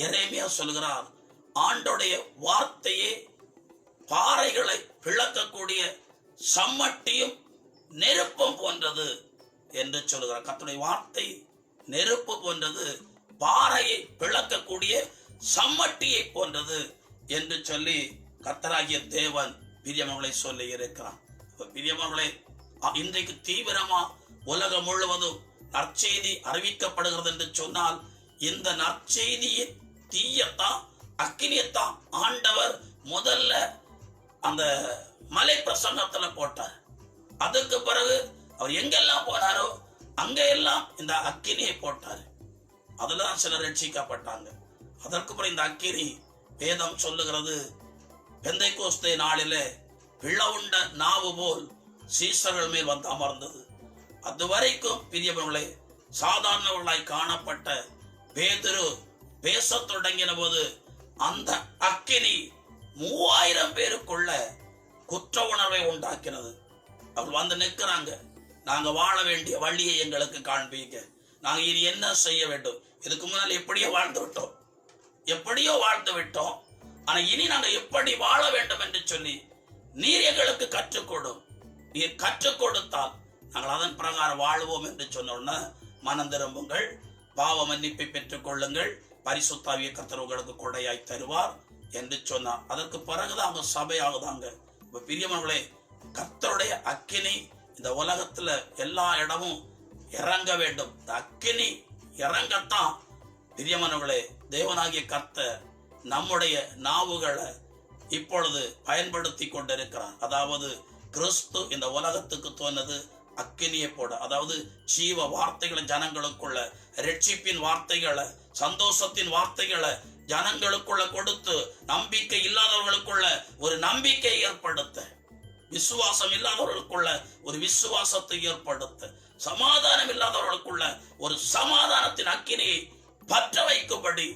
A: எரேமியா சொல்கிறார், ஆண்டோடைய வார்த்தையே பாறைகளை பிளக்கக்கூடிய சம்மட்டியும் நெருப்பும் போன்றது என்று சொல்கிறார். கர்த்தருடைய வார்த்தை நெருப்பு போன்றது, பாறையை பிளக்கக்கூடிய சம்மட்டியை போன்றது என்று சொல்லி கர்த்தராகிய தேவன் பிரியமர்களை சொல்லி இருக்கிறார். பிரியமர்களை, இன்றைக்கு தீவிரமா உலகம் முழுவதும் நற்செய்தி அறிவிக்கப்படுகிறது என்று சொன்னால், இந்த நற்செய்தியின் தீயத்தான் அக்கினியத்தான் ஆண்டவர் முதல்ல அந்த மலை பிரசங்கத்துல போட்டார். அதுக்கு பிறகு அவர் எங்கெல்லாம் போனாரோ அங்கெல்லாம் இந்த அக்கினியை போட்டார். அதுலதான் சிலர் ரட்சிக்கப்பட்டாங்க. அதற்கு பிறகு இந்த அக்கினி வேதம் சொல்லுகிறது, பெந்தைக்கோஸ்தே நாளிலே பிளவுண்ட நாவு போல் சீசர்கள் மேல் வந்து அமர்ந்தது. அதுவரைக்கும் பிரியவர்களே சாதாரணவர்களாய் காணப்பட்ட பேதுரு பேச தொடங்கின போது அந்த அக்கினி 3000 பேருக்குள்ள குற்ற உணர்வை உண்டாக்கினது. அவர் வந்து நிற்கிறாங்க, நாங்க வாழ வேண்டிய வழியை எங்களுக்கு காண்பீங்க, நாங்க இனி என்ன செய்ய வேண்டும், இதுக்கு முன்னால் எப்படியோ வாழ்ந்து விட்டோம், ஆனா இனி நாங்க எப்படி வாழ வேண்டும் என்று சொல்லி நீர் எங்களுக்கு கற்றுக் கொடும், நீர் கற்றுக் கொடுத்தால் நாங்கள் அதன் பிரகாரம் வாழ்வோம் என்று சொன்னோன்னா, மனம் திரும்புங்கள், பாவ மன்னிப்பை பெற்றுக் கொள்ளுங்கள், பரிசுத்தாவிய கர்த்தர் உங்களுக்கு கொடையாய் தருவார் என்று சொன்னார். அதற்கு பிறகுதான் அவங்க சபையாகுதாங்க. பிரியமர்களே, கர்த்தருடைய அக்கினி இந்த உலகத்துல எல்லா இடமும் இறங்க வேண்டும். இந்த அக்கினி இறங்கத்தான் பிரியமனவர்களே தேவனாகிய கர்த்தர் நம்முடைய நாவுகளை இப்பொழுது பயன்படுத்தி கொண்டிருக்கிறார். அதாவது கிறிஸ்து இந்த உலகத்துக்கு தோன்றது அக்கினியை போட, அதாவது ஜீவ வார்த்தைகளை ஜனங்களுக்குள்ள, ரட்சிப்பின் வார்த்தைகளை, சந்தோஷத்தின் வார்த்தைகளை ஜனங்களுக்குள்ள கொடுத்து, நம்பிக்கை இல்லாதவர்களுக்குள்ள ஒரு நம்பிக்கை ஏற்படுத்த, விசுவாசம் இல்லாதவர்களுக்குள்ள ஒரு விசுவாசத்தை ஏற்படுத்த, சமாதானம் இல்லாதவர்களுக்குள்ள ஒரு சமாதானத்தின் அக்கினியை பற்ற வைக்கும்படி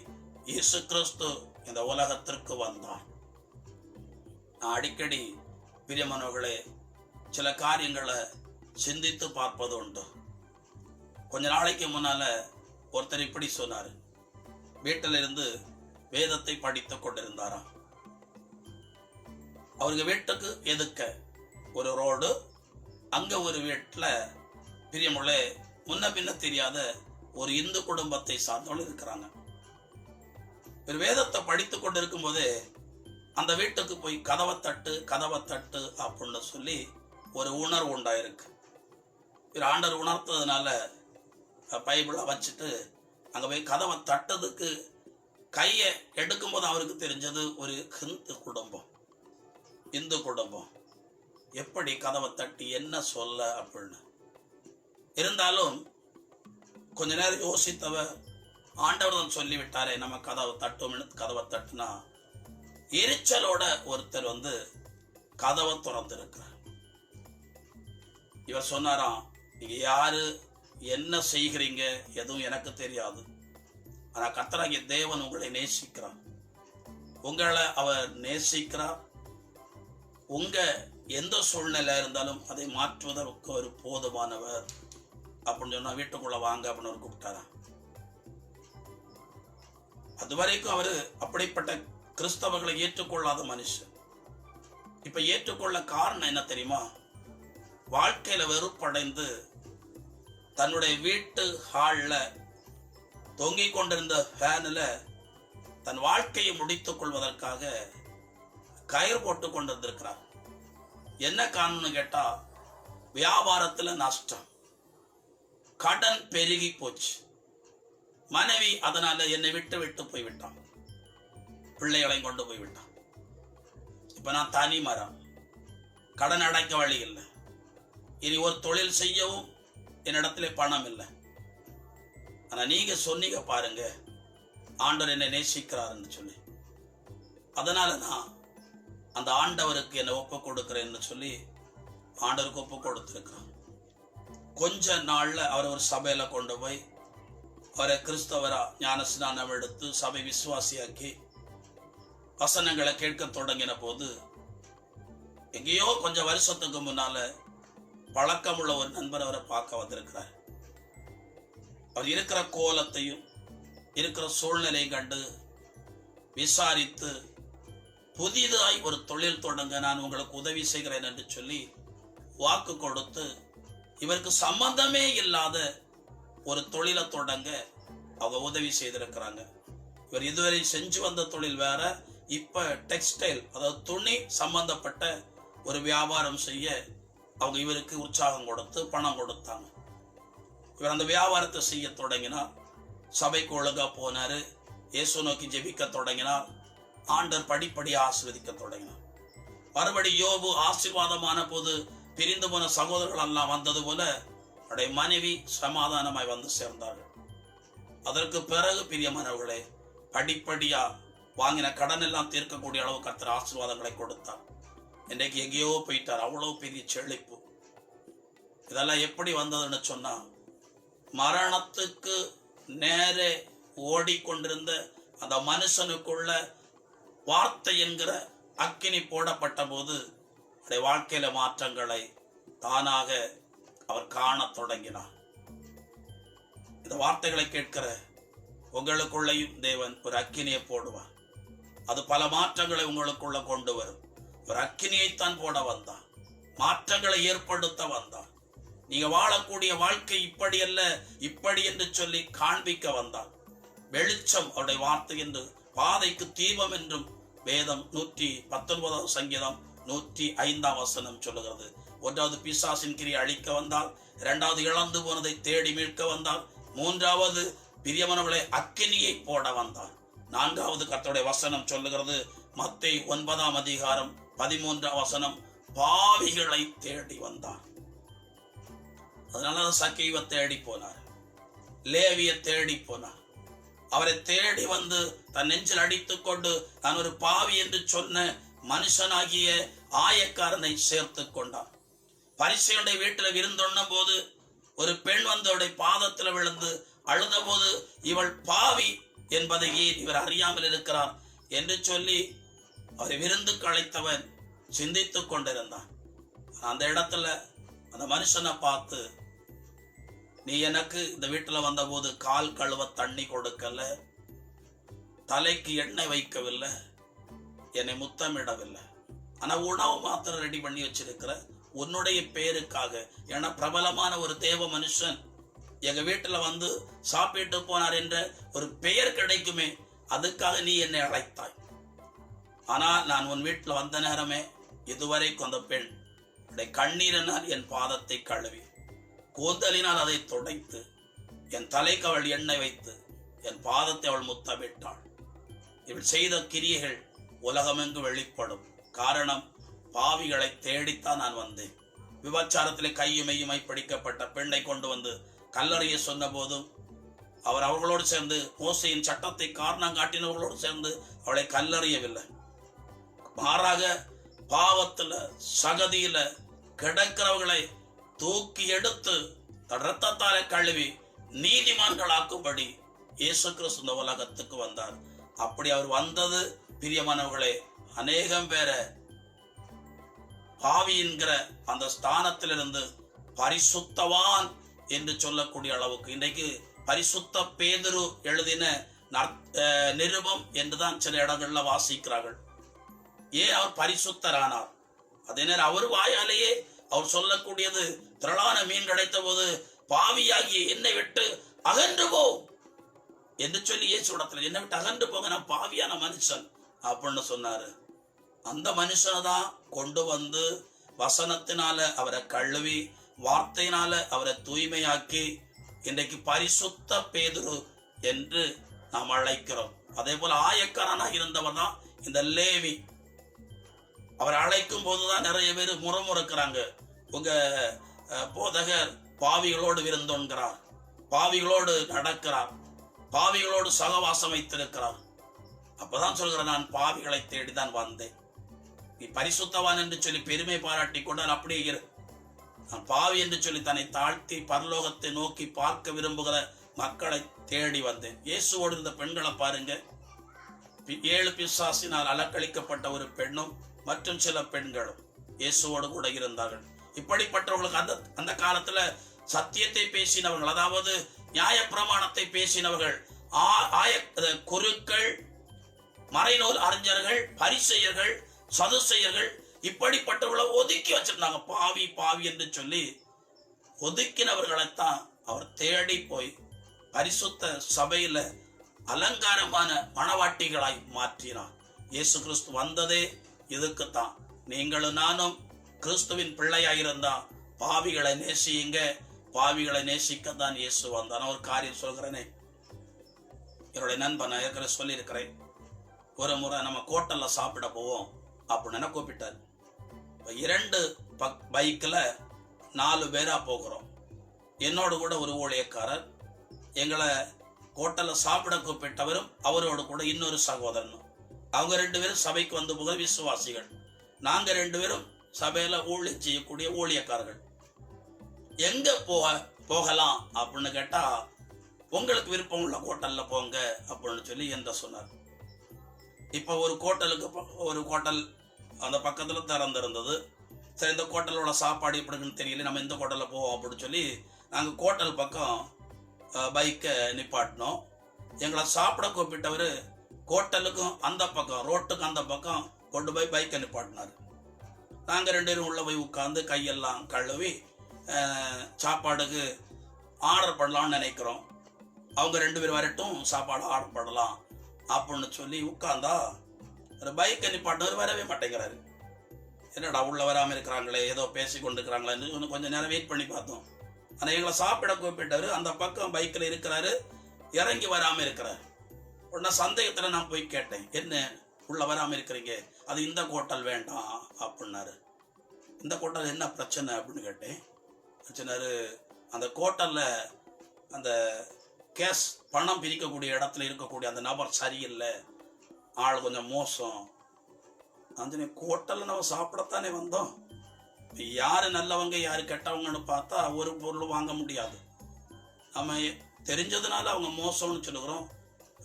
A: இயேசு கிறிஸ்து இந்த உலகத்திற்கு வந்தார். நான் அடிக்கடி பிரியமானவர்களே சில காரியங்களை சிந்தித்து பார்ப்பது உண்டு. கொஞ்ச நாளைக்கு முன்னால ஒருத்தர் இப்படி சொன்னாரு, வீட்டில இருந்து வேதத்தை படித்துக் கொண்டிருந்தாராம். அவருக்கு வீட்டுக்கு எதுக்க ஒரு ரோடு, அங்க ஒரு வீட்டுல பிரியமுள்ள முன்ன பின்ன தெரியாத ஒரு இந்து குடும்பத்தை சார்ந்தவர்கள் இருக்கிறாங்க. ஒரு வேதத்தை படித்துக் கொண்டிருக்கும் போது அந்த வீட்டுக்கு போய் கதவை தட்டு அப்படின்னு சொல்லி ஒரு உணர்வு உண்டாயிருக்கு. ஆண்டவர் உணர்த்ததுனால பைபிளை வச்சுட்டு அங்க போய் கதவை தட்டதுக்கு கையை எடுக்கும்போது அவருக்கு தெரிஞ்சது ஒரு இந்து குடும்பம் எப்படி கதவை தட்டி என்ன சொல்ல அப்படின்னு. இருந்தாலும் கொஞ்ச நேரம் யோசித்தவர், ஆண்டவர் தான் சொல்லிவிட்டாரே நம்ம கதவை தட்டும்னு கதவை தட்டுனா, எரிச்சலோட ஒருத்தர் வந்து கதவை திறந்திருக்கிறார். இவர் சொன்னாராம், நீங்க யாரு என்ன செய்கிறீங்க எதுவும் எனக்கு தெரியாது, ஆனா கர்த்தராகிய தேவன் உங்களை நேசிக்கிறார், உங்களை அவர் நேசிக்கிறார், உங்க எந்த சூழ்நிலை இருந்தாலும் அதை மாற்றுவதற்கு ஒரு போதுமானவர் அப்படின்னு சொன்னா வீட்டுக்குள்ள வாங்க அப்படின்னு அவர் கூப்பிட்டாராம். அதுவரைக்கும் அவரு அப்படிப்பட்ட கிறிஸ்தவர்களை ஏற்றுக்கொள்ளாத மனுஷன். இப்ப ஏற்றுக்கொள்ள காரணம் என்ன தெரியுமா? வாழ்க்கையில வெறுப்படைந்து தன்னுடைய வீட்டு ஹால்ல தொங்கிக் கொண்டிருந்த ஃபேன்ல தன் வாழ்க்கையை முடித்துக் கொள்வதற்காக கயிறு போட்டு கொண்டிருந்திருக்கிறார். என்ன காரணம்னு கேட்டா, வியாபாரத்துல நஷ்டம், கடன் பெருகி போச்சு, மனைவி அதனால என்னை விட்டு போய்விட்டான், பிள்ளைகளையும் கொண்டு போய்விட்டான். இப்ப நான் தனி மரம், கடன் அடைக்க வழி இல்லை, இனி ஒரு தொழில் செய்யவும் என்னிடத்துல பணம் இல்லை. ஆனா நீங்க சொன்னீங்க பாருங்க, ஆண்டவர் என்னை நேசிக்கிறாருன்னு சொல்லி, அதனால நான் அந்த ஆண்டவருக்கு என்னை ஒப்பு கொடுக்கிறேன்னு சொல்லி ஆண்டவருக்கு ஒப்பு கொடுத்திருக்கிறான். கொஞ்ச நாள்ல அவர் ஒரு சபையில கொண்டு போய் அவரை கிறிஸ்தவரா ஞான ஸ்நானம் எடுத்து சபை விசுவாசியாக்கி வசனங்களை கேட்க தொடங்கின போது, எங்கேயோ கொஞ்சம் வருஷத்துக்கு முன்னால பழக்கமுள்ள ஒரு நண்பர் அவரை பார்க்க வந்திருக்கிறார். அவர் இருக்கிற கோலத்தையும் இருக்கிற சூழ்நிலையும் கண்டு விசாரித்து புதிதாய் ஒரு தொழில் தொடங்க நான் உங்களுக்கு உதவி செய்கிறேன் என்று சொல்லி வாக்கு கொடுத்து இவருக்கு சம்பந்தமே இல்லாத ஒரு தொழிலை தொடங்க அவங்க உதவி செய்திருக்கிறாங்க. இவர் இதுவரை செஞ்சு வந்த தொழில் வேற, இப்ப டெக்ஸ்டைல் அதாவது துணி சம்பந்தப்பட்ட ஒரு வியாபாரம் செய்ய அவங்க இவருக்கு உற்சாகம் கொடுத்து பணம் கொடுத்தாங்க. இவர் அந்த வியாபாரத்தை செய்ய தொடங்கினார். சபைக்கு ஒழுங்கா போனாரு. இயேசு நோக்கி ஜெபிக்க தொடங்கினார். ஆண்டவர் படிப்படியாக ஆசீர்வதிக்க தொடங்கினார். மறுபடி யோபு ஆசீர்வாதமான போது பிரிந்து போன சகோதரர்கள் எல்லாம் வந்தது போல அவருடைய மனைவி சமாதானமாய் வந்து சேர்ந்தார்கள். அதற்கு பிறகு பிரியமானவர்களே, படிப்படியா வாங்கின கடன் எல்லாம் தீர்க்கக்கூடிய அளவு கர்த்தர் ஆசீர்வாதங்களை கொடுத்தார். இன்றைக்கு எங்கேயோ போயிட்டார். அவ்வளவு பெரிய செழிப்பு. இதெல்லாம் எப்படி வந்ததுன்னு சொன்னா, மரணத்துக்கு நேரே ஓடிக்கொண்டிருந்த அந்த மனுஷனுக்குள்ள வார்த்தை என்கிற அக்கினி போடப்பட்ட போது அவருடைய வாழ்க்கையில மாற்றங்களை தானாக அவர் காண தொடங்கினார். இந்த வார்த்தைகளை கேட்கிற உங்களுக்குள்ளையும் தேவன் ஒரு அக்கினியை போடுவார். அது பல மாற்றங்களை உங்களுக்குள்ள கொண்டு வரும். ஒரு அக்கினியைத்தான் போட வந்தார், மாற்றங்களை ஏற்படுத்த வந்தார். நீங்க வாழக்கூடிய வாழ்க்கை இப்படி அல்ல இப்படி என்று சொல்லி காண்பிக்க வந்தார். வெளிச்சம் அவருடைய வார்த்தை என்று, பாதைக்கு தீபம் என்றும் வேதம் 119 சங்கீதம் 105 சொல்லுகிறது. ஒன்றாவது பிசாசின் கிரியை அழிக்க வந்தால், இரண்டாவது இழந்து போனதை தேடி மீட்க வந்தால், மூன்றாவது பிரியமானவர்களை அக்கினியை போட வந்தார். நான்காவது கர்த்தருடைய வசனம் சொல்லுகிறது, மத்தேயு 9:13 பாவிகளை தேடி வந்தார். அதனால சக்கீவை தேடி போனார், லேவியை தேடி போனார். அவரை தேடி வந்து தன் நெஞ்சில் அடித்துக் கொண்டு நான் ஒரு பாவி என்று சொன்ன மனுஷனாகிய ஆயக்காரனை சேர்த்து கொண்டார். பரிசேயனுடைய வீட்டில் விருந்தொன்ன போது ஒரு பெண் வந்து அவருடைய பாதத்தில் விழுந்து அழுத போது இவள் பாவி என்பதை ஏன் இவர் அறியாமல் இருக்கிறார் என்று சொல்லி அவரை விருந்துக்கு அழைத்தவன் சிந்தித்துக் கொண்டிருந்தான். அந்த இடத்துல அந்த மனுஷனை பார்த்து, நீ எனக்கு இந்த வீட்டுல வந்த போது கால் கழுவ தண்ணி கொடுக்கல, தலைக்கு எண்ணெய் வைக்கவில்லை, என்னை முத்தமிடவில்லை, ஆனா உணவு மாத்திரம் ரெடி பண்ணி வச்சிருக்கிற உன்னுடைய பேருக்காக, ஏன்னா பிரபலமான ஒரு தேவ மனுஷன் எங்க வீட்டுல வந்து சாப்பிட்டு போனார் என்ற ஒரு பெயர் கிடைக்குமே, அதுக்காக நீ என்னை அழைத்தாய். ஆனா நான் உன் வீட்டுல வந்த நேரமே இதுவரைக்கும் அந்த பெண் கண்ணீரினால் என் பாதத்தை கழுவி, கூந்தலினால் அதை துடைத்து, என் தலைக்கு அவள் எண்ணெய் வைத்து, என் பாதத்தை அவள் முத்தமிட்டாள். இவள் செய்த கிரியைகள் உலகமெங்கு வெளிப்படும். காரணம், பாவிகளை தேடித்தான் நான் வந்தேன். விபச்சாரத்திலே கையுமையுமை பிடிக்கப்பட்ட பெண்ணை கொண்டு வந்து கல்லறையை சொன்ன போதும் அவர் அவர்களோடு சேர்ந்து மோசையின் சட்டத்தை காரணம் காட்டினவர்களோடு சேர்ந்து அவளை கல்லறியவில்லை. மாறாக பாவத்துல சகதியில கிடக்கிறவர்களை தூக்கி எடுத்து ரத்தத்தாலே கழுவி நீதிமான்களாக்கும்படி இயேசு கிறிஸ்து இந்த உலகத்துக்கு வந்தார். அப்படி அவர் வந்தது பிரியமானவர்களே, அநேகம் பேரை பாவி என்கிற அந்த ஸ்தானத்திலிருந்து பரிசுத்தவான் என்று சொல்லக்கூடிய அளவுக்கு, இன்றைக்கு பரிசுத்த பேதுரு எழுதின நிருபம் என்றுதான் சில இடங்கள்ல வாசிக்கிறார்கள். ஏன் அவர் பரிசுத்தரானார்? அதே நேரம் அவர் வாயாலேயே அவர் சொல்லக்கூடியது, திரளான மீன் கிடைத்த போது பாவியாகிய என்னை விட்டு அகன்று போ என்று சொல்லி இயேசுடத்துல, என்னை விட்டு அகன்று போங்க, நான் பாவியான மனுஷன் அப்படின்னு சொன்னாரு. அந்த மனுஷனை தான் கொண்டு வந்து வசனத்தினால அவரை கழுவி, வார்த்தையினால அவரை தூய்மையாக்கி இன்றைக்கு பரிசுத்த பேதுரு என்று நாம் அழைக்கிறோம். அதே போல ஆயக்காரனாக இருந்தவர் தான் இந்த லேவி. அவர் அழைக்கும் போதுதான் நிறைய பேர் முறமுறுக்கிறாங்க. உங்க போதகர் பாவிகளோடு விருந்தோன்கிறார், பாவிகளோடு நடக்கிறார், பாவிகளோடு சகவாசம் வைத்திருக்கிறார். அப்பதான் சொல்கிற, நான் பாவிகளை தேடிதான் வந்தேன். நீ பரிசுத்தவான் என்று சொல்லி பெருமை பாராட்டி கொண்டால் அப்படியே இரு. நான் பாவி என்று சொல்லி தன்னை தாழ்த்தி பரலோகத்தை நோக்கி பார்க்க விரும்புகிற மக்களை தேடி வந்தேன். இயேசுவோடு இருந்த பெண்களை பாருங்க. 7 பிசாசினால் அலக்களிக்கப்பட்ட ஒரு பெண்ணும் மற்றும் சில பெண்களும் இயேசுவோடு கூட இருந்தார்கள். இப்படிப்பட்டவர்களுக்கு அந்த அந்த காலத்துல சத்தியத்தை பேசினவர்கள், அதாவது நியாயப்பிரமாணத்தை பேசினவர்கள், குருக்கள், மறைநூல் அறிஞர்கள், பரிசேயர்கள், சதுசேயர்கள், இப்படிப்பட்டவர்களை ஒதுக்கி வச்சிருந்தாங்க. பாவி பாவி என்று சொல்லி ஒதுக்கினவர்களைத்தான் அவர் தேடி போய் பரிசுத்த சபையில அலங்காரமான மணவாட்டிகளாய் மாற்றினார். இயேசு கிறிஸ்து வந்ததே இதுக்குத்தான். நீங்களும் நானும் கிறிஸ்துவின் பிள்ளையாயிருந்தா பாவிகளை நேசியுங்க. பாவிகளை நேசிக்கத்தான் இயேசு வந்தான். ஒரு காரியம் சொல்கிறேனே, என்னுடைய நண்பன் ஏற்கனவே சொல்லியிருக்கிறேன். ஒரு முறை நம்ம ஹோட்டல்ல சாப்பிட போவோம் அப்படின்னு கூப்பிட்டார். 2 பைக்ல 4 பேரா போகிறோம். என்னோடு கூட ஒரு ஊழியக்காரர், எங்களை ஹோட்டல்ல சாப்பிட கூப்பிட்டவரும் அவரோடு கூட இன்னொரு சகோதரனும். அவங்க 2 பேரும் சபைக்கு வந்து போகிற விசுவாசிகள். நாங்க 2 பேரும் சபையில ஊழியம் செய்யக்கூடிய ஊழியக்காரர்கள். எங்க போகலாம் அப்படின்னு கேட்டா, உங்களுக்கு விருப்பம் உள்ள ஹோட்டல்ல போங்க அப்படின்னு சொல்லி என்ற சொன்னார். இப்ப ஒரு ஹோட்டல் அந்த பக்கத்துல திறந்திருந்தது. சரி, இந்த ஹோட்டலோட சாப்பாடு எப்படின்னு தெரியல, நம்ம இந்த ஹோட்டல்ல போவோம் அப்படின்னு சொல்லி நாங்க ஹோட்டல் பக்கம் பைக்கை நிப்பாட்டினோம். எங்களை சாப்பிட கூப்பிட்டவர் ஹோட்டலுக்கும் அந்த பக்கம், ரோட்டுக்கும் அந்த பக்கம் கொண்டு போய் பைக்கை நிப்பாட்டினார். நாங்கள் 2 பேரும் உள்ள போய் உட்காந்து கையெல்லாம் கழுவி சாப்பாடுக்கு ஆர்டர் பண்ணலாம்னு நினைக்கிறோம். அவங்க 2 பேர் வரட்டும், சாப்பாடு ஆர்டர் பண்ணலாம் அப்படின்னு சொல்லி உட்கார்ந்தா ஒரு பைக்கை நிப்பாட்டினவர் வரவே மாட்டேங்கிறாரு. என்னடா உள்ள வராமல் இருக்கிறாங்களே, ஏதோ பேசி கொண்டு இருக்கிறாங்களேன்னு கொஞ்சம் நேரம் வெயிட் பண்ணி பார்த்தோம். ஆனால் எங்களை சாப்பிட கூப்பிட்டவர் அந்த பக்கம் பைக்கில் இருக்கிறாரு, இறங்கி வராமல் இருக்கிறார். உடனே சந்தேகத்தில் நான் போய் கேட்டேன், என்ன உள்ள வராமல் இருக்கிறீங்க? அது இந்த ஹோட்டல் வேண்டாம் அப்படின்னாரு. இந்த ஹோட்டல் என்ன பிரச்சனை அப்படின்னு கேட்டேன். பிரச்சனை, அந்த ஹோட்டல்ல அந்த கேஷ் பணம் பிரிக்கக்கூடிய இடத்துல இருக்கக்கூடிய அந்த நபர் சரியில்லை, ஆள் கொஞ்சம் மோசம். அந்த ஹோட்டல்ல நம்ம சாப்பிடத்தானே வந்தோம், யாரு நல்லவங்க யாரு கெட்டவங்கன்னு பார்த்தா ஒரு பொருள் வாங்க முடியாது. நம்ம தெரிஞ்சதுனால அவங்க மோசம்னு சொல்லுகிறோம்.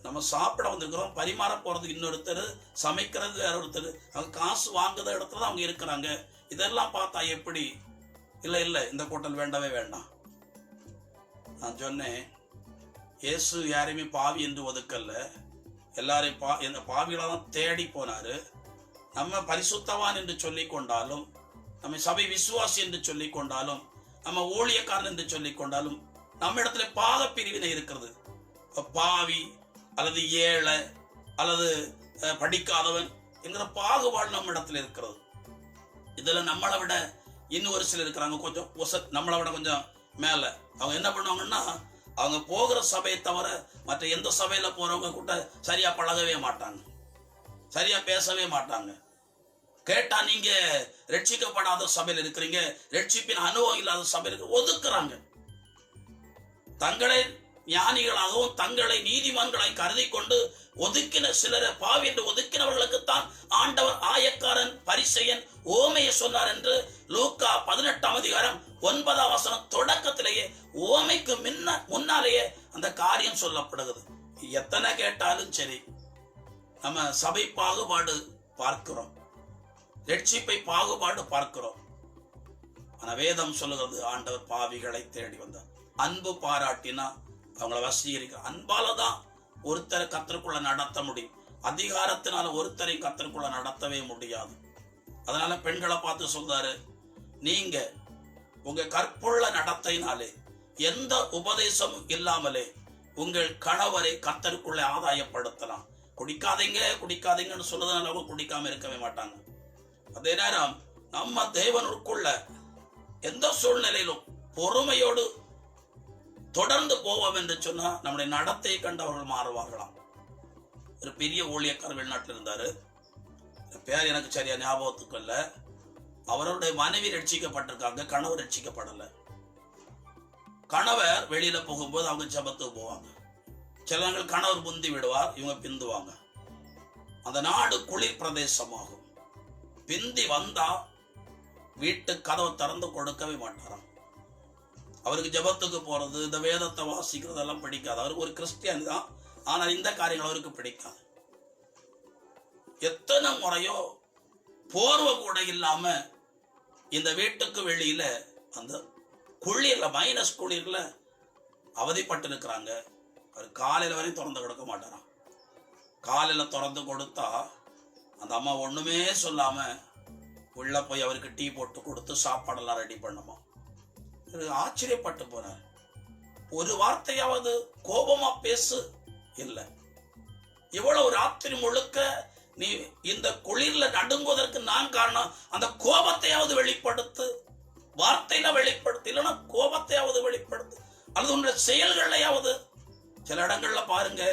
A: நம்ம சாப்பிட வந்திருக்கிறோம், பரிமாற போறதுக்கு இன்னொருத்தர், சமைக்கிறது வேற ஒருத்தர், அவங்க காசு வாங்குற இடத்துல தான் அவங்க இருக்கிறாங்க. இதெல்லாம் பார்த்தா எப்படி? இல்லை இந்த ஹோட்டல் வேண்டவே வேண்டாம். நான் சொன்னேன், இயேசு யாரையுமே பாவி என்று ஒதுக்கல்ல, எல்லாரையும் பாவிகளை தான் தேடி போனாரு. நம்ம பரிசுத்தவான் என்று சொல்லிக் கொண்டாலும், நம்ம சபை விசுவாசி என்று சொல்லிக் கொண்டாலும், நம்ம ஊழியக்காரன் என்று சொல்லிக் கொண்டாலும், நம்ம இடத்துல பாக பிரிவினை இருக்கிறது. பாவி அல்லது ஏழை அல்லது படிக்காதவன் என்கிற பாகுபாடு நம்ம இடத்துல இருக்கிறது. இதுல நம்மளை விட இன்னும் ஒரு சிலர் இருக்கிறாங்க, கொஞ்சம் நம்மளை விட கொஞ்சம் மேல. அவங்க என்ன பண்ணுவாங்கன்னா, அவங்க போகிற சபையை தவிர மற்ற எந்த சபையில போறவங்க கூட சரியா பழகவே மாட்டாங்க, சரியா பேசவே மாட்டாங்க. கேட்டா நீங்க ரட்சிக்கப்படாத சபையில் இருக்கிறீங்க, ரட்சிப்பின் அனுபவம் இல்லாத சபையில் ஒதுக்குறாங்க. தங்களை ஞானிகளாகவும் தங்களை நீதிமான்களாய் கருதி கொண்டு ஒதுக்கின சிலரை பாவி என்று ஒதுக்கினவர்களுக்குத்தான் ஆண்டவர் ஆயக்காரன் பரிசேயன் ஓமையை சொன்னார் என்று லூக்கா 18ஆம் அதிகாரம் 9ஆம் வசனம் தொடக்கத்திலேயே ஓமைக்கு முன்னாலேயே அந்த காரியம் சொல்லப்படுகிறது. எத்தனை கேட்டாலும் சரி, நம்ம சபை பாகுபாடு பார்க்கிறோம், ரட்சிப்பை பாகுபாடு பார்க்கிறோம். ஆனா வேதம் சொல்லுகிறது, ஆண்டவர் பாவிகளை தேடி வந்தார். அன்பு பாராட்டினா அவங்கள வசீகரிக்க. அன்பாலதான் ஒருத்தரை கத்தருக்குள்ள நடத்த முடியும், அதிகாரத்தினால ஒருத்தரை கத்தருக்குள்ள நடத்தவே முடியாது. அதனால பெண்களை பார்த்து சொல்றாரு, நீங்க உங்க கற்புள்ள நடத்தையினாலே எந்த உபதேசமும் இல்லாமலே உங்கள் கணவரை கத்தருக்குள்ள ஆதாயப்படுத்தலாம். குடிக்காதீங்கன்னு சொல்றதுனால அவங்க குடிக்காம இருக்கவே மாட்டாங்க. அதே நேரம் நம்ம தேவனுக்குள்ள எந்த சூழ்நிலையிலும் பொறுமையோடு தொடர்ந்து போவோம் என்று சொன்னா நம்முடைய நடத்தையை கண்டு அவர்கள் மாறுவார்களாம். ஒரு பெரிய ஊழியக்காரர் வெளிநாட்டில் இருந்தாரு, பேர் எனக்கு சரியா ஞாபகத்துக்கு இல்ல. அவருடைய மனைவி ரட்சிக்கப்பட்டிருக்காங்க, கணவர் ரட்சிக்கப்படல. கணவர் வெளியில போகும்போது அவங்க ஜெபத்துக்கு போவாங்க. சிலவங்கள் கணவர் முந்தி விடுவார், இவங்க பிந்துவாங்க. அந்த நாடு குளிர் பிரதேசமாகும். பிந்தி வந்தா வீட்டு கதவை திறந்து கொடுக்கவே மாட்டாராம். அவருக்கு ஜெபத்துக்கு போறது, இந்த வேதத்தை வாசிக்கிறதெல்லாம் பிடிக்காது. அவருக்கு ஒரு கிறிஸ்டியன் தான், ஆனால் இந்த காரியங்கள் அவருக்கு பிடிக்காது. எத்தனை முறையோ போர்வை கூட இல்லாம இந்த வீட்டுக்கு வெளியில அந்த குளிர்ல, மைனஸ் குளிர்ல அவதிப்பட்டு இருக்கிறாங்க. அவர் காலையில வரையும் திறந்து கொடுக்க மாட்டாராம். காலையில திறந்து கொடுத்தா அந்த அம்மா ஒண்ணுமே சொல்லாம உள்ள போய் அவருக்கு டீ போட்டு கொடுத்து சாப்பாடெல்லாம் ரெடி பண்ணுமா. ஆச்சரியப்பட்டு போனார். ஒரு வார்த்தையாவது கோபமா பேசு இல்லை. இவ்வளவு ராத்திரி முழுக்க நீ இந்த குளிர்ல நடுங்குவதற்கு நான் காரணம். அந்த கோபத்தையாவது வெளிப்படுத்து, வார்த்தையில வெளிப்படுத்து, இல்லைன்னா கோபத்தையாவது வெளிப்படுத்து, அல்லது உன்னுடைய செயல்களையாவது. சில இடங்கள்ல பாருங்க,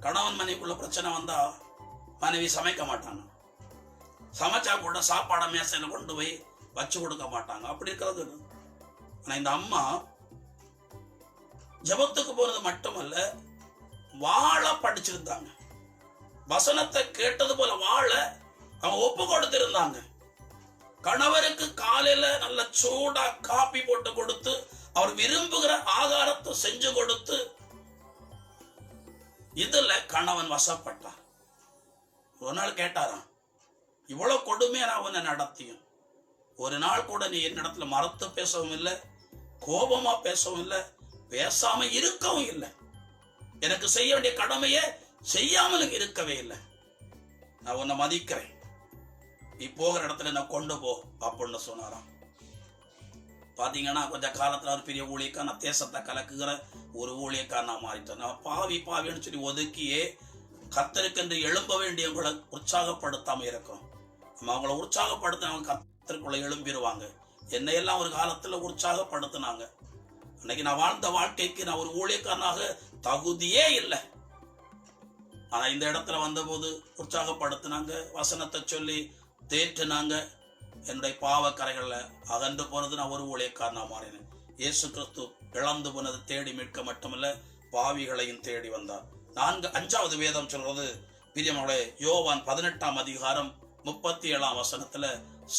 A: கணவன் மனைவிக்குள்ள பிரச்சனை வந்தா மனைவி சமைக்க மாட்டாங்க. சமைச்சா கூட சாப்பாடை மேசையில கொண்டு போய் வச்சு கொடுக்க மாட்டாங்க. அப்படி இருக்கிறது. ஆனா இந்த அம்மா ஜபத்துக்கு போறது மட்டுமல்ல, வாழ படிச்சிருந்தாங்க. வசனத்தை கேட்டது போல வாழ அவங்க ஒப்பு கொடுத்திருந்தாங்க. கணவருக்கு காலையில நல்ல சூடா காப்பி போட்டு கொடுத்து, அவர் விரும்புகிற ஆகாரத்தை செஞ்சு கொடுத்து, இதுல கணவன் வசப்பட்டான். ஒரு நாள் கேட்டாராம், இவ்வளவு கொடுமையா நான் உன்னை நடத்தியும் ஒரு நாள் கூட நீ என்னிடத்துல மறுத்து பேசவும் இல்லை, கோபமா பேசவும் இல்லை, பேசாம இருக்கவும் இல்லை, எனக்கு செய்ய வேண்டிய கடமையை செய்யாமலும் இருக்கவே இல்லை. நான் உன்னை மதிக்கிறேன், நீ போகிற இடத்துல நான் கொண்டு போ அப்படின்னு சொன்னாராம். பாத்தீங்கன்னா கொஞ்ச காலத்துல ஒரு பெரிய ஊழியக்கான தேசத்தை கலக்குகிற ஒரு ஊழியக்காரனா மாறிட்டேன். நான் பாவின்னு சொல்லி ஒதுக்கியே கர்த்தருக்கென்று எழும்ப வேண்டியவங்களை உற்சாகப்படுத்தாம இருக்கிறோம். நம்ம அவங்கள உற்சாகப்படுத்த அவங்க கர்த்தருக்குள்ள எழும்பிடுவாங்க. என்னையெல்லாம் ஒரு காலத்துல உற்சாகப்படுத்தினாங்க. அன்னைக்கு நான் வாழ்ந்த வாழ்க்கைக்கு நான் ஒரு ஊழியக்காரனாக தகுதியே இல்லை. ஆனா இந்த இடத்துல வந்தபோது உற்சாகப்படுத்தினாங்க, வசனத்தை சொல்லி தேற்றினாங்க. என்னுடைய பாவக்கரைகள்ல அகன்று போனது நான் ஒரு ஊழியக்காரனா மாறினேன். இயேசு கிறிஸ்து இழந்து போனது தேடி மீட்க மட்டுமல்ல, பாவிகளையும் தேடி வந்தார். 5வது வேதம் சொல்றது, பிரியமானவர்களே, யோவான் 18ஆம் அதிகாரம் 37ஆம் வசனத்துல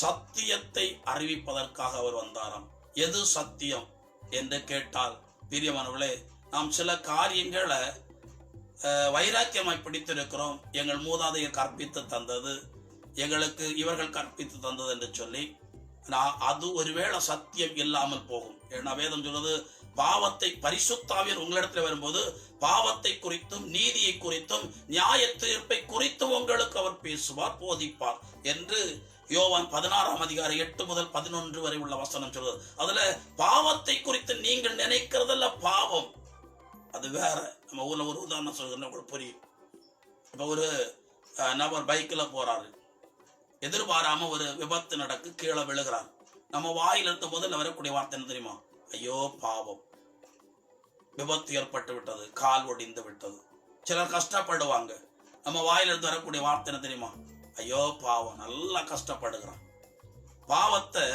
A: சத்தியத்தை அறிவிப்பதற்காக அவர் வந்தாராம். எது சத்தியம் என்று கேட்டால், பிரியமானவர்களே, நாம் சில காரியங்களை வைராக்கியமாய் பிடித்திருக்கிறோம். எங்கள் மூதாதையர் கற்பித்து தந்தது, எங்களுக்கு இவர்கள் கற்பித்து தந்தது என்று சொல்லி அது ஒருவேளை சத்தியம் இல்லாமல் போகும். ஏன்னா வேதம் சொல்றது, பாவத்தை பரிசுத்தாவியர் உங்களிடத்தில் வரும்போது பாவத்தை குறித்தும் நீதியை குறித்தும் நியாய தீர்ப்பை குறித்தும் உங்களுக்கு அவர் பேசுவார், போதிப்பார் என்று யோவான் 16ஆம் அதிகாரம் 8 முதல் 11 வரை உள்ள வசனம் சொல்றது. அதுல பாவத்தை குறித்து நீங்கள் நினைக்கிறதல்ல பாவம், அது வேற. நம்ம ஊர்ல ஒரு உதாரணம் சொல்கிறேன், உங்களுக்கு புரியும். இப்ப ஒரு நபர் பைக்ல போறாரு, எதிர்பாராம ஒரு விபத்து நடக்கு, கீழே விழுகிறார். நம்ம வாயிலிருந்து முதல்ல வரக்கூடிய வார்த்தை என்ன தெரியுமா? ஐயோ பாவம், விபத்து ஏற்பட்டு விட்டது, கால் ஒடிந்து விட்டது. சிலர் கஷ்டப்படுவாங்க, நம்ம வாயிலிருந்து வரக்கூடிய வார்த்தை என்ன தெரியுமா? ஐயோ பாவம், நல்லா கஷ்டப்படுகிறான். பாவத்தை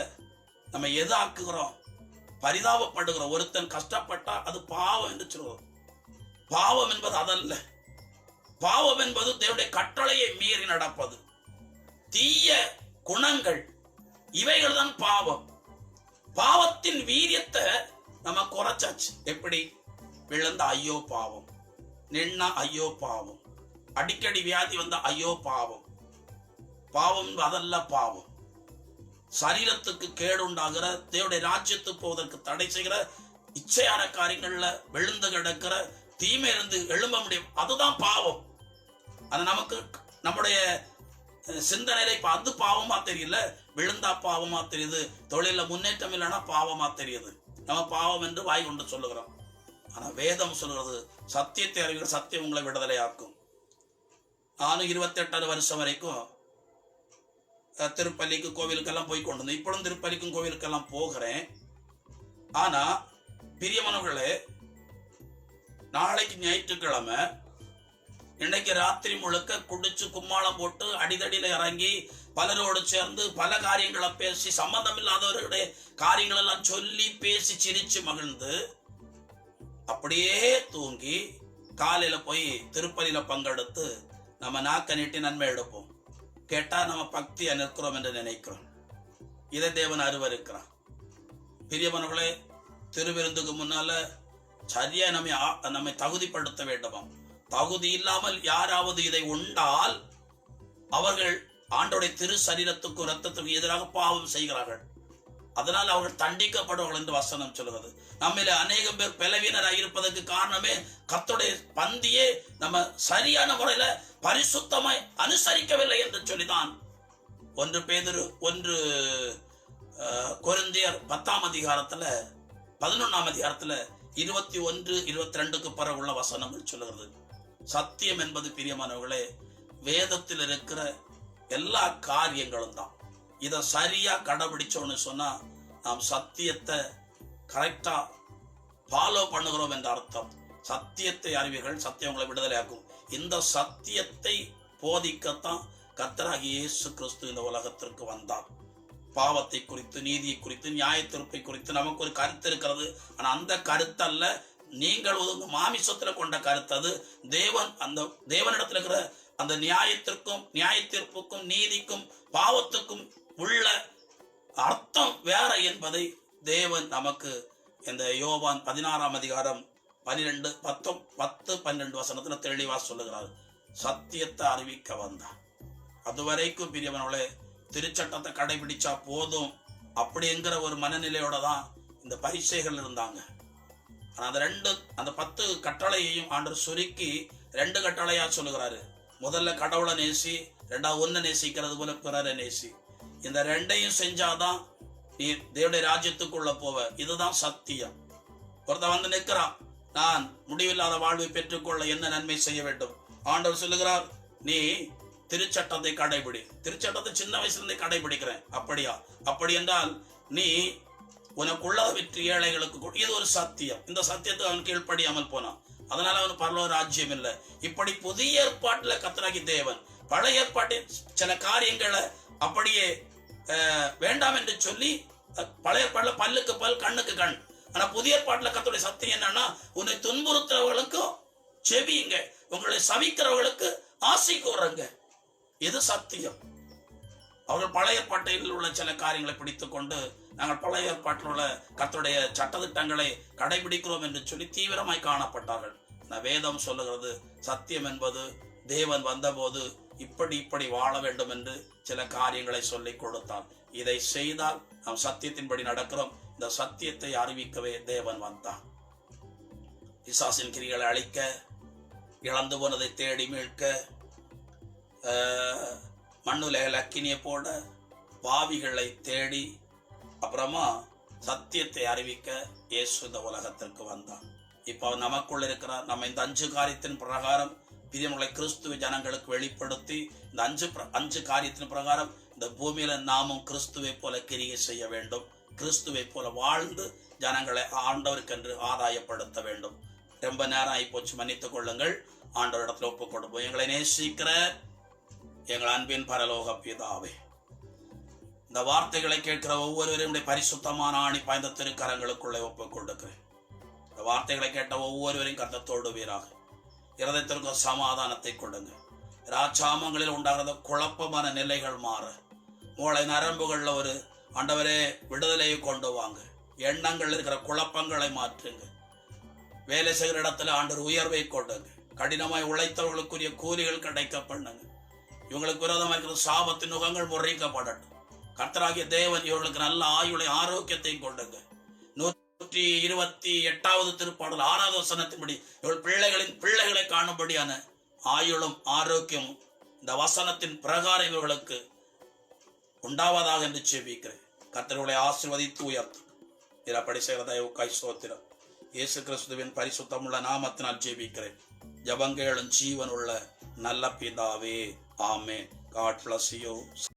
A: நம்ம எதாக்குகிறோம்? பரிதாபப்படுகிறோம். ஒருத்தன் கஷ்டப்பட்டா அது பாவம் என்று சொல்றோம். பாவம் என்பது அதல்ல. பாவம் என்பது தேவனுடைய கட்டளையை மீறி நடப்பது, தீய குணங்கள், இவைகள் தான் பாவம். பாவத்தின் வீரியத்தை நம்ம குறைச்சாச்சு. எப்படி? விழுந்த ஐயோ பாவம், நின்னா ஐயோ பாவம், அடிக்கடி வியாதி வந்த ஐயோ பாவம். பாவம் அதல்ல. பாவம் சரீரத்துக்கு கேடு உண்டாகிற, தேவனுடைய ராஜ்யத்துக்கு போவதற்கு தடை செய்கிற இச்சையான காரியங்கள்ல விழுந்து கிடக்கிற, தீமை இருந்து எழும்ப முடியும், அதுதான் பாவம். அது நமக்கு நம்முடைய சிந்தனையில இப்ப அது பாவமா தெரியல, விழுந்தா பாவமா தெரியுது, தொழில முன்னேற்றம் இல்லைன்னா பாவமா தெரியுது. நம்ம பாவம் என்று வாய் கொண்டு சொல்லுகிறோம். ஆனா வேதம் சொல்றது, சத்தியத்தை அறிவிக்கிற சத்தியம் உங்களை விடுதலையாக்கும். நானும் 28 வருஷம் வரைக்கும் திருப்பள்ளிக்கு கோவிலுக்கெல்லாம் போய் கொண்டு வந்தேன். இப்பொழுதும் திருப்பள்ளிக்கும் கோவிலுக்கெல்லாம் போகிறேன். ஆனா பிரியமானவர்களே, நாளைக்கு ஞாயிற்றுக்கிழமை, இன்னைக்கு ராத்திரி முழுக்க குடிச்சு கும்மாளம் போட்டு அடிதடியில இறங்கி பலரோடு சேர்ந்து பல காரியங்களை பேசி, சம்பந்தம் இல்லாதவர்களுடைய காரியங்கள் எல்லாம் சொல்லி பேசி சிரிச்சு மகிழ்ந்து அப்படியே தூங்கி காலையில போய் திருப்பலியில பங்கெடுத்து நம்ம நாக்க நீட்டி நன்மை எடுப்போம். கேட்டா நம்ம பக்தியா நிற்கிறோம் என்று நினைக்கிறோம். இதை தேவன் அருவருக்கிறான். பிரியமானவர்களே, திருவிருந்துக்கு முன்னால சரியா நம்மை தகுதிப்படுத்த வேண்டுமாம். தகுதி இல்லாமல் யாராவது இதை உண்டால் அவர்கள் ஆண்டோடைய திரு சரீரத்துக்கும் இரத்தத்துக்கும் எதிராக பாவம் செய்கிறார்கள். அதனால் அவர்கள் தண்டிக்கப்படுவார்கள் என்று வசனம் சொல்கிறது. நம்மில அநேகம் பேர் பலவீனராக இருப்பதற்கு காரணமே கர்த்தருடைய பந்தியே நம்ம சரியான முறையில பரிசுத்தமாய் அனுசரிக்கவில்லை என்று சொல்லிதான் 1 பேதுரு 1 கொரிந்தியர் 10ஆம் அதிகாரத்துல 11ஆம் அதிகாரத்துல 21, 22க்கு பிறகு உள்ள வசனங்கள் சொல்லுகிறது. சத்தியம் என்பது பிரியமானவர்களே வேதத்தில் இருக்கிற எல்லா காரியங்களும் தான். இதை சரியா கடைபிடிச்சோன்னு சொன்னா நாம் சத்தியத்தை கரெக்டா ஃபாலோ பண்ணுகிறோம் என்ற அர்த்தம். சத்தியத்தை அறிவீர்கள், சத்தியம் உங்களை விடுதலையாக்கும். இந்த சத்தியத்தை போதிக்கத்தான் கர்த்தராகிய இயேசு கிறிஸ்து இந்த உலகத்திற்கு வந்தார். பாவத்தை குறித்து, நீதியை குறித்து, நியாய தீர்ப்பை குறித்து நமக்கு ஒரு கருத்து இருக்கிறது. ஆனா அந்த கருத்தல்ல நீங்கள் உங்க மாமிசத்துல கொண்ட கருத்து. அது தேவன், அந்த தேவனிடத்தில் இருக்கிற அந்த நியாயத்திற்கும் நியாய தீர்ப்புக்கும் நீதிக்கும் பாவத்துக்கும் உள்ள அர்த்தம் வேற என்பதை தேவன் நமக்கு இந்த யோவான் 16ஆம் அதிகாரம் 12, 10, 12 வசனத்துல தெளிவா சொல்லுகிறார். சத்தியத்தை அறிவிக்க வந்தார். அதுவரைக்கும் பிரியவனோட திருச்சட்டத்தை கடைபிடிச்சா போதும் அப்படிங்கிற ஒரு மனநிலையோட தான் இந்த பரிசைகள் இருந்தாங்க. ஆனா அந்த 10 கட்டளையையும் ஆண்டவர் சுருக்கி 2 கட்டளையா சொல்லுகிறாரு. முதல்ல கடவுளை நேசி, 2வது ஒன்ன நேசிக்கிறது போல பிறரை நேசி. இந்த 2ஐயும் செஞ்சாதான் நீ தேவனுடைய ராஜ்யத்துக்குள்ள போவ. இதுதான் சத்தியம். ஒருத்த வந்து நிற்கிறான், நான் முடிவில்லாத வாழ்வை பெற்றுக்கொள்ள என்ன நன்மை செய்ய வேண்டும்? ஆண்டவர் சொல்லுகிறார், நீ திருச்சட்டத்தை கடைபிடி. திருச்சட்டத்தை சின்ன வயசுல இருந்தே கடைபிடிக்கிறேன். அப்படியா? அப்படி என்றால் நீ உனக்குள்ளத விற்று ஏழைகளுக்கு, இது ஒரு சத்தியம். இந்த சத்தியத்தை அவன் கீழ்ப்படியாமல் போனான். அதனால அவன் பரலோக ராஜ்யம் இல்லை. இப்படி புதிய ஏற்பாட்டுல கர்த்தராகிய தேவன் பழைய ஏற்பாட்டின் சில காரியங்களை அப்படியே வேண்டாம் என்று சொல்லி, பழைய ஏற்பாட்டுல பல்லுக்கு பல் கண்ணுக்கு கண். ஆனா புதிய ஏற்பாட்டுல கர்த்தருடைய சத்தியம் என்னன்னா, உன்னை துன்புறுத்துறவர்களுக்கும் செவியுங்க, உங்களை சவிக்கிறவர்களுக்கு ஆசை கூறுங்க. இது சத்தியம். அவர்கள் பழைய ஏற்பாட்டில் உள்ள சில காரியங்களை பிடித்துக் கொண்டு நாங்கள் பழைய ஏற்பாட்டில் உள்ள கர்த்தருடைய சட்டதிட்டங்களை கடைபிடிக்கிறோம் என்று சொல்லி தீவிரமாய் காணப்பட்டார்கள். வேதம் சொல்லுகிறது, சத்தியம் என்பது தேவன் வந்தபோது இப்படி வாழ வேண்டும் என்று சில காரியங்களை சொல்லிக் கொடுத்தார். இதை செய்தால் நாம் சத்தியத்தின்படி நடக்கிறோம். இந்த சத்தியத்தை அறிவிக்கவே தேவன் வந்தார். பிசாசின் கிரிகளை அழிக்க, இழந்து போனதை தேடி மீட்க, மண்ணுலகில் அக்கினியை போட, பாவிகளை தேடி, அப்புறமா சத்தியத்தை அறிவிக்க இயேசு இந்த உலகத்திற்கு வந்தார். இப்ப நமக்குள்ள இருக்கிறார். நம்ம இந்த 5 காரியத்தின் பிரகாரம் பிரியமுள்ள கிறிஸ்துவ ஜனங்களுக்கு வெளிப்படுத்தி, இந்த 5 காரியத்தின் பிரகாரம் இந்த பூமியில நாமும் கிறிஸ்துவை போல கிரியை செய்ய வேண்டும். கிறிஸ்துவை போல வாழ்ந்து ஜனங்களை ஆண்டவருக்கென்று ஆதாயப்படுத்த வேண்டும். ரொம்ப நேரம் ஆகி போச்சு, மன்னித்துக் கொள்ளுங்கள். ஆண்டவரிடத்துல ஒப்புக் கொடுப்போம். எங்களை நேசிக்கிற எங்கள் அன்பின் பரலோக பிதாவே, இந்த வார்த்தைகளை கேட்கிற ஒவ்வொருவரும் பரிசுத்தமான ஆணி பாய்ந்த திருக்கரங்களுக்குள்ளே ஒப்புக் கொடுக்கிறேன். இந்த வார்த்தைகளை கேட்ட ஒவ்வொருவரையும் கர்த்தத்தோடு வீராக இருதயத்திற்கு சமாதானத்தை கொடுங்க. ராஜாமங்களில் உண்டாகிறத குழப்பமான நிலைகள் மாற, மூளை நரம்புகள்ல ஒரு ஆண்டவரே விடுதலையை கொண்டு வாங்க. எண்ணங்கள் இருக்கிற குழப்பங்களை மாற்றுங்க. வேலை செய்கிற இடத்துல ஆண்டவர் உயர்வை கொடுங்க. கடினமாய் உழைத்தவர்களுக்குரிய கூலிகள் கிடைக்க பண்ணுங்க. இவங்களுக்கு விரோதமாக இருக்கிற சாபத்தின் நுகங்கள் முறைக்கப்படட்டும். கர்த்தராகிய தேவன் இவர்களுக்கு நல்ல ஆயுளை ஆரோக்கியத்தையும் கொடுங்க. 128வது திருப்பாடல் 6வது வசனத்தின்படி இவள் பிள்ளைகளின் பிள்ளைகளை காணும்படியான ஆயுளும் ஆரோக்கியமும் இந்த வசனத்தின் பிரகாரம் இவர்களுக்கு உண்டாவதாக என்று செபிக்கிறேன். கர்த்தர்களை ஆசீர்வதித்து உயர்த்து. அப்படி செய்கிறதா ஸ்தோத்திரம். இயேசு கிறிஸ்துவின் பரிசுத்தமுள்ள நாமத்தினால் ஜெபிக்கிறேன். ஜெபங்களும் ஜீவன் உள்ள நல்ல பிதாவே, ஆமென். God bless you.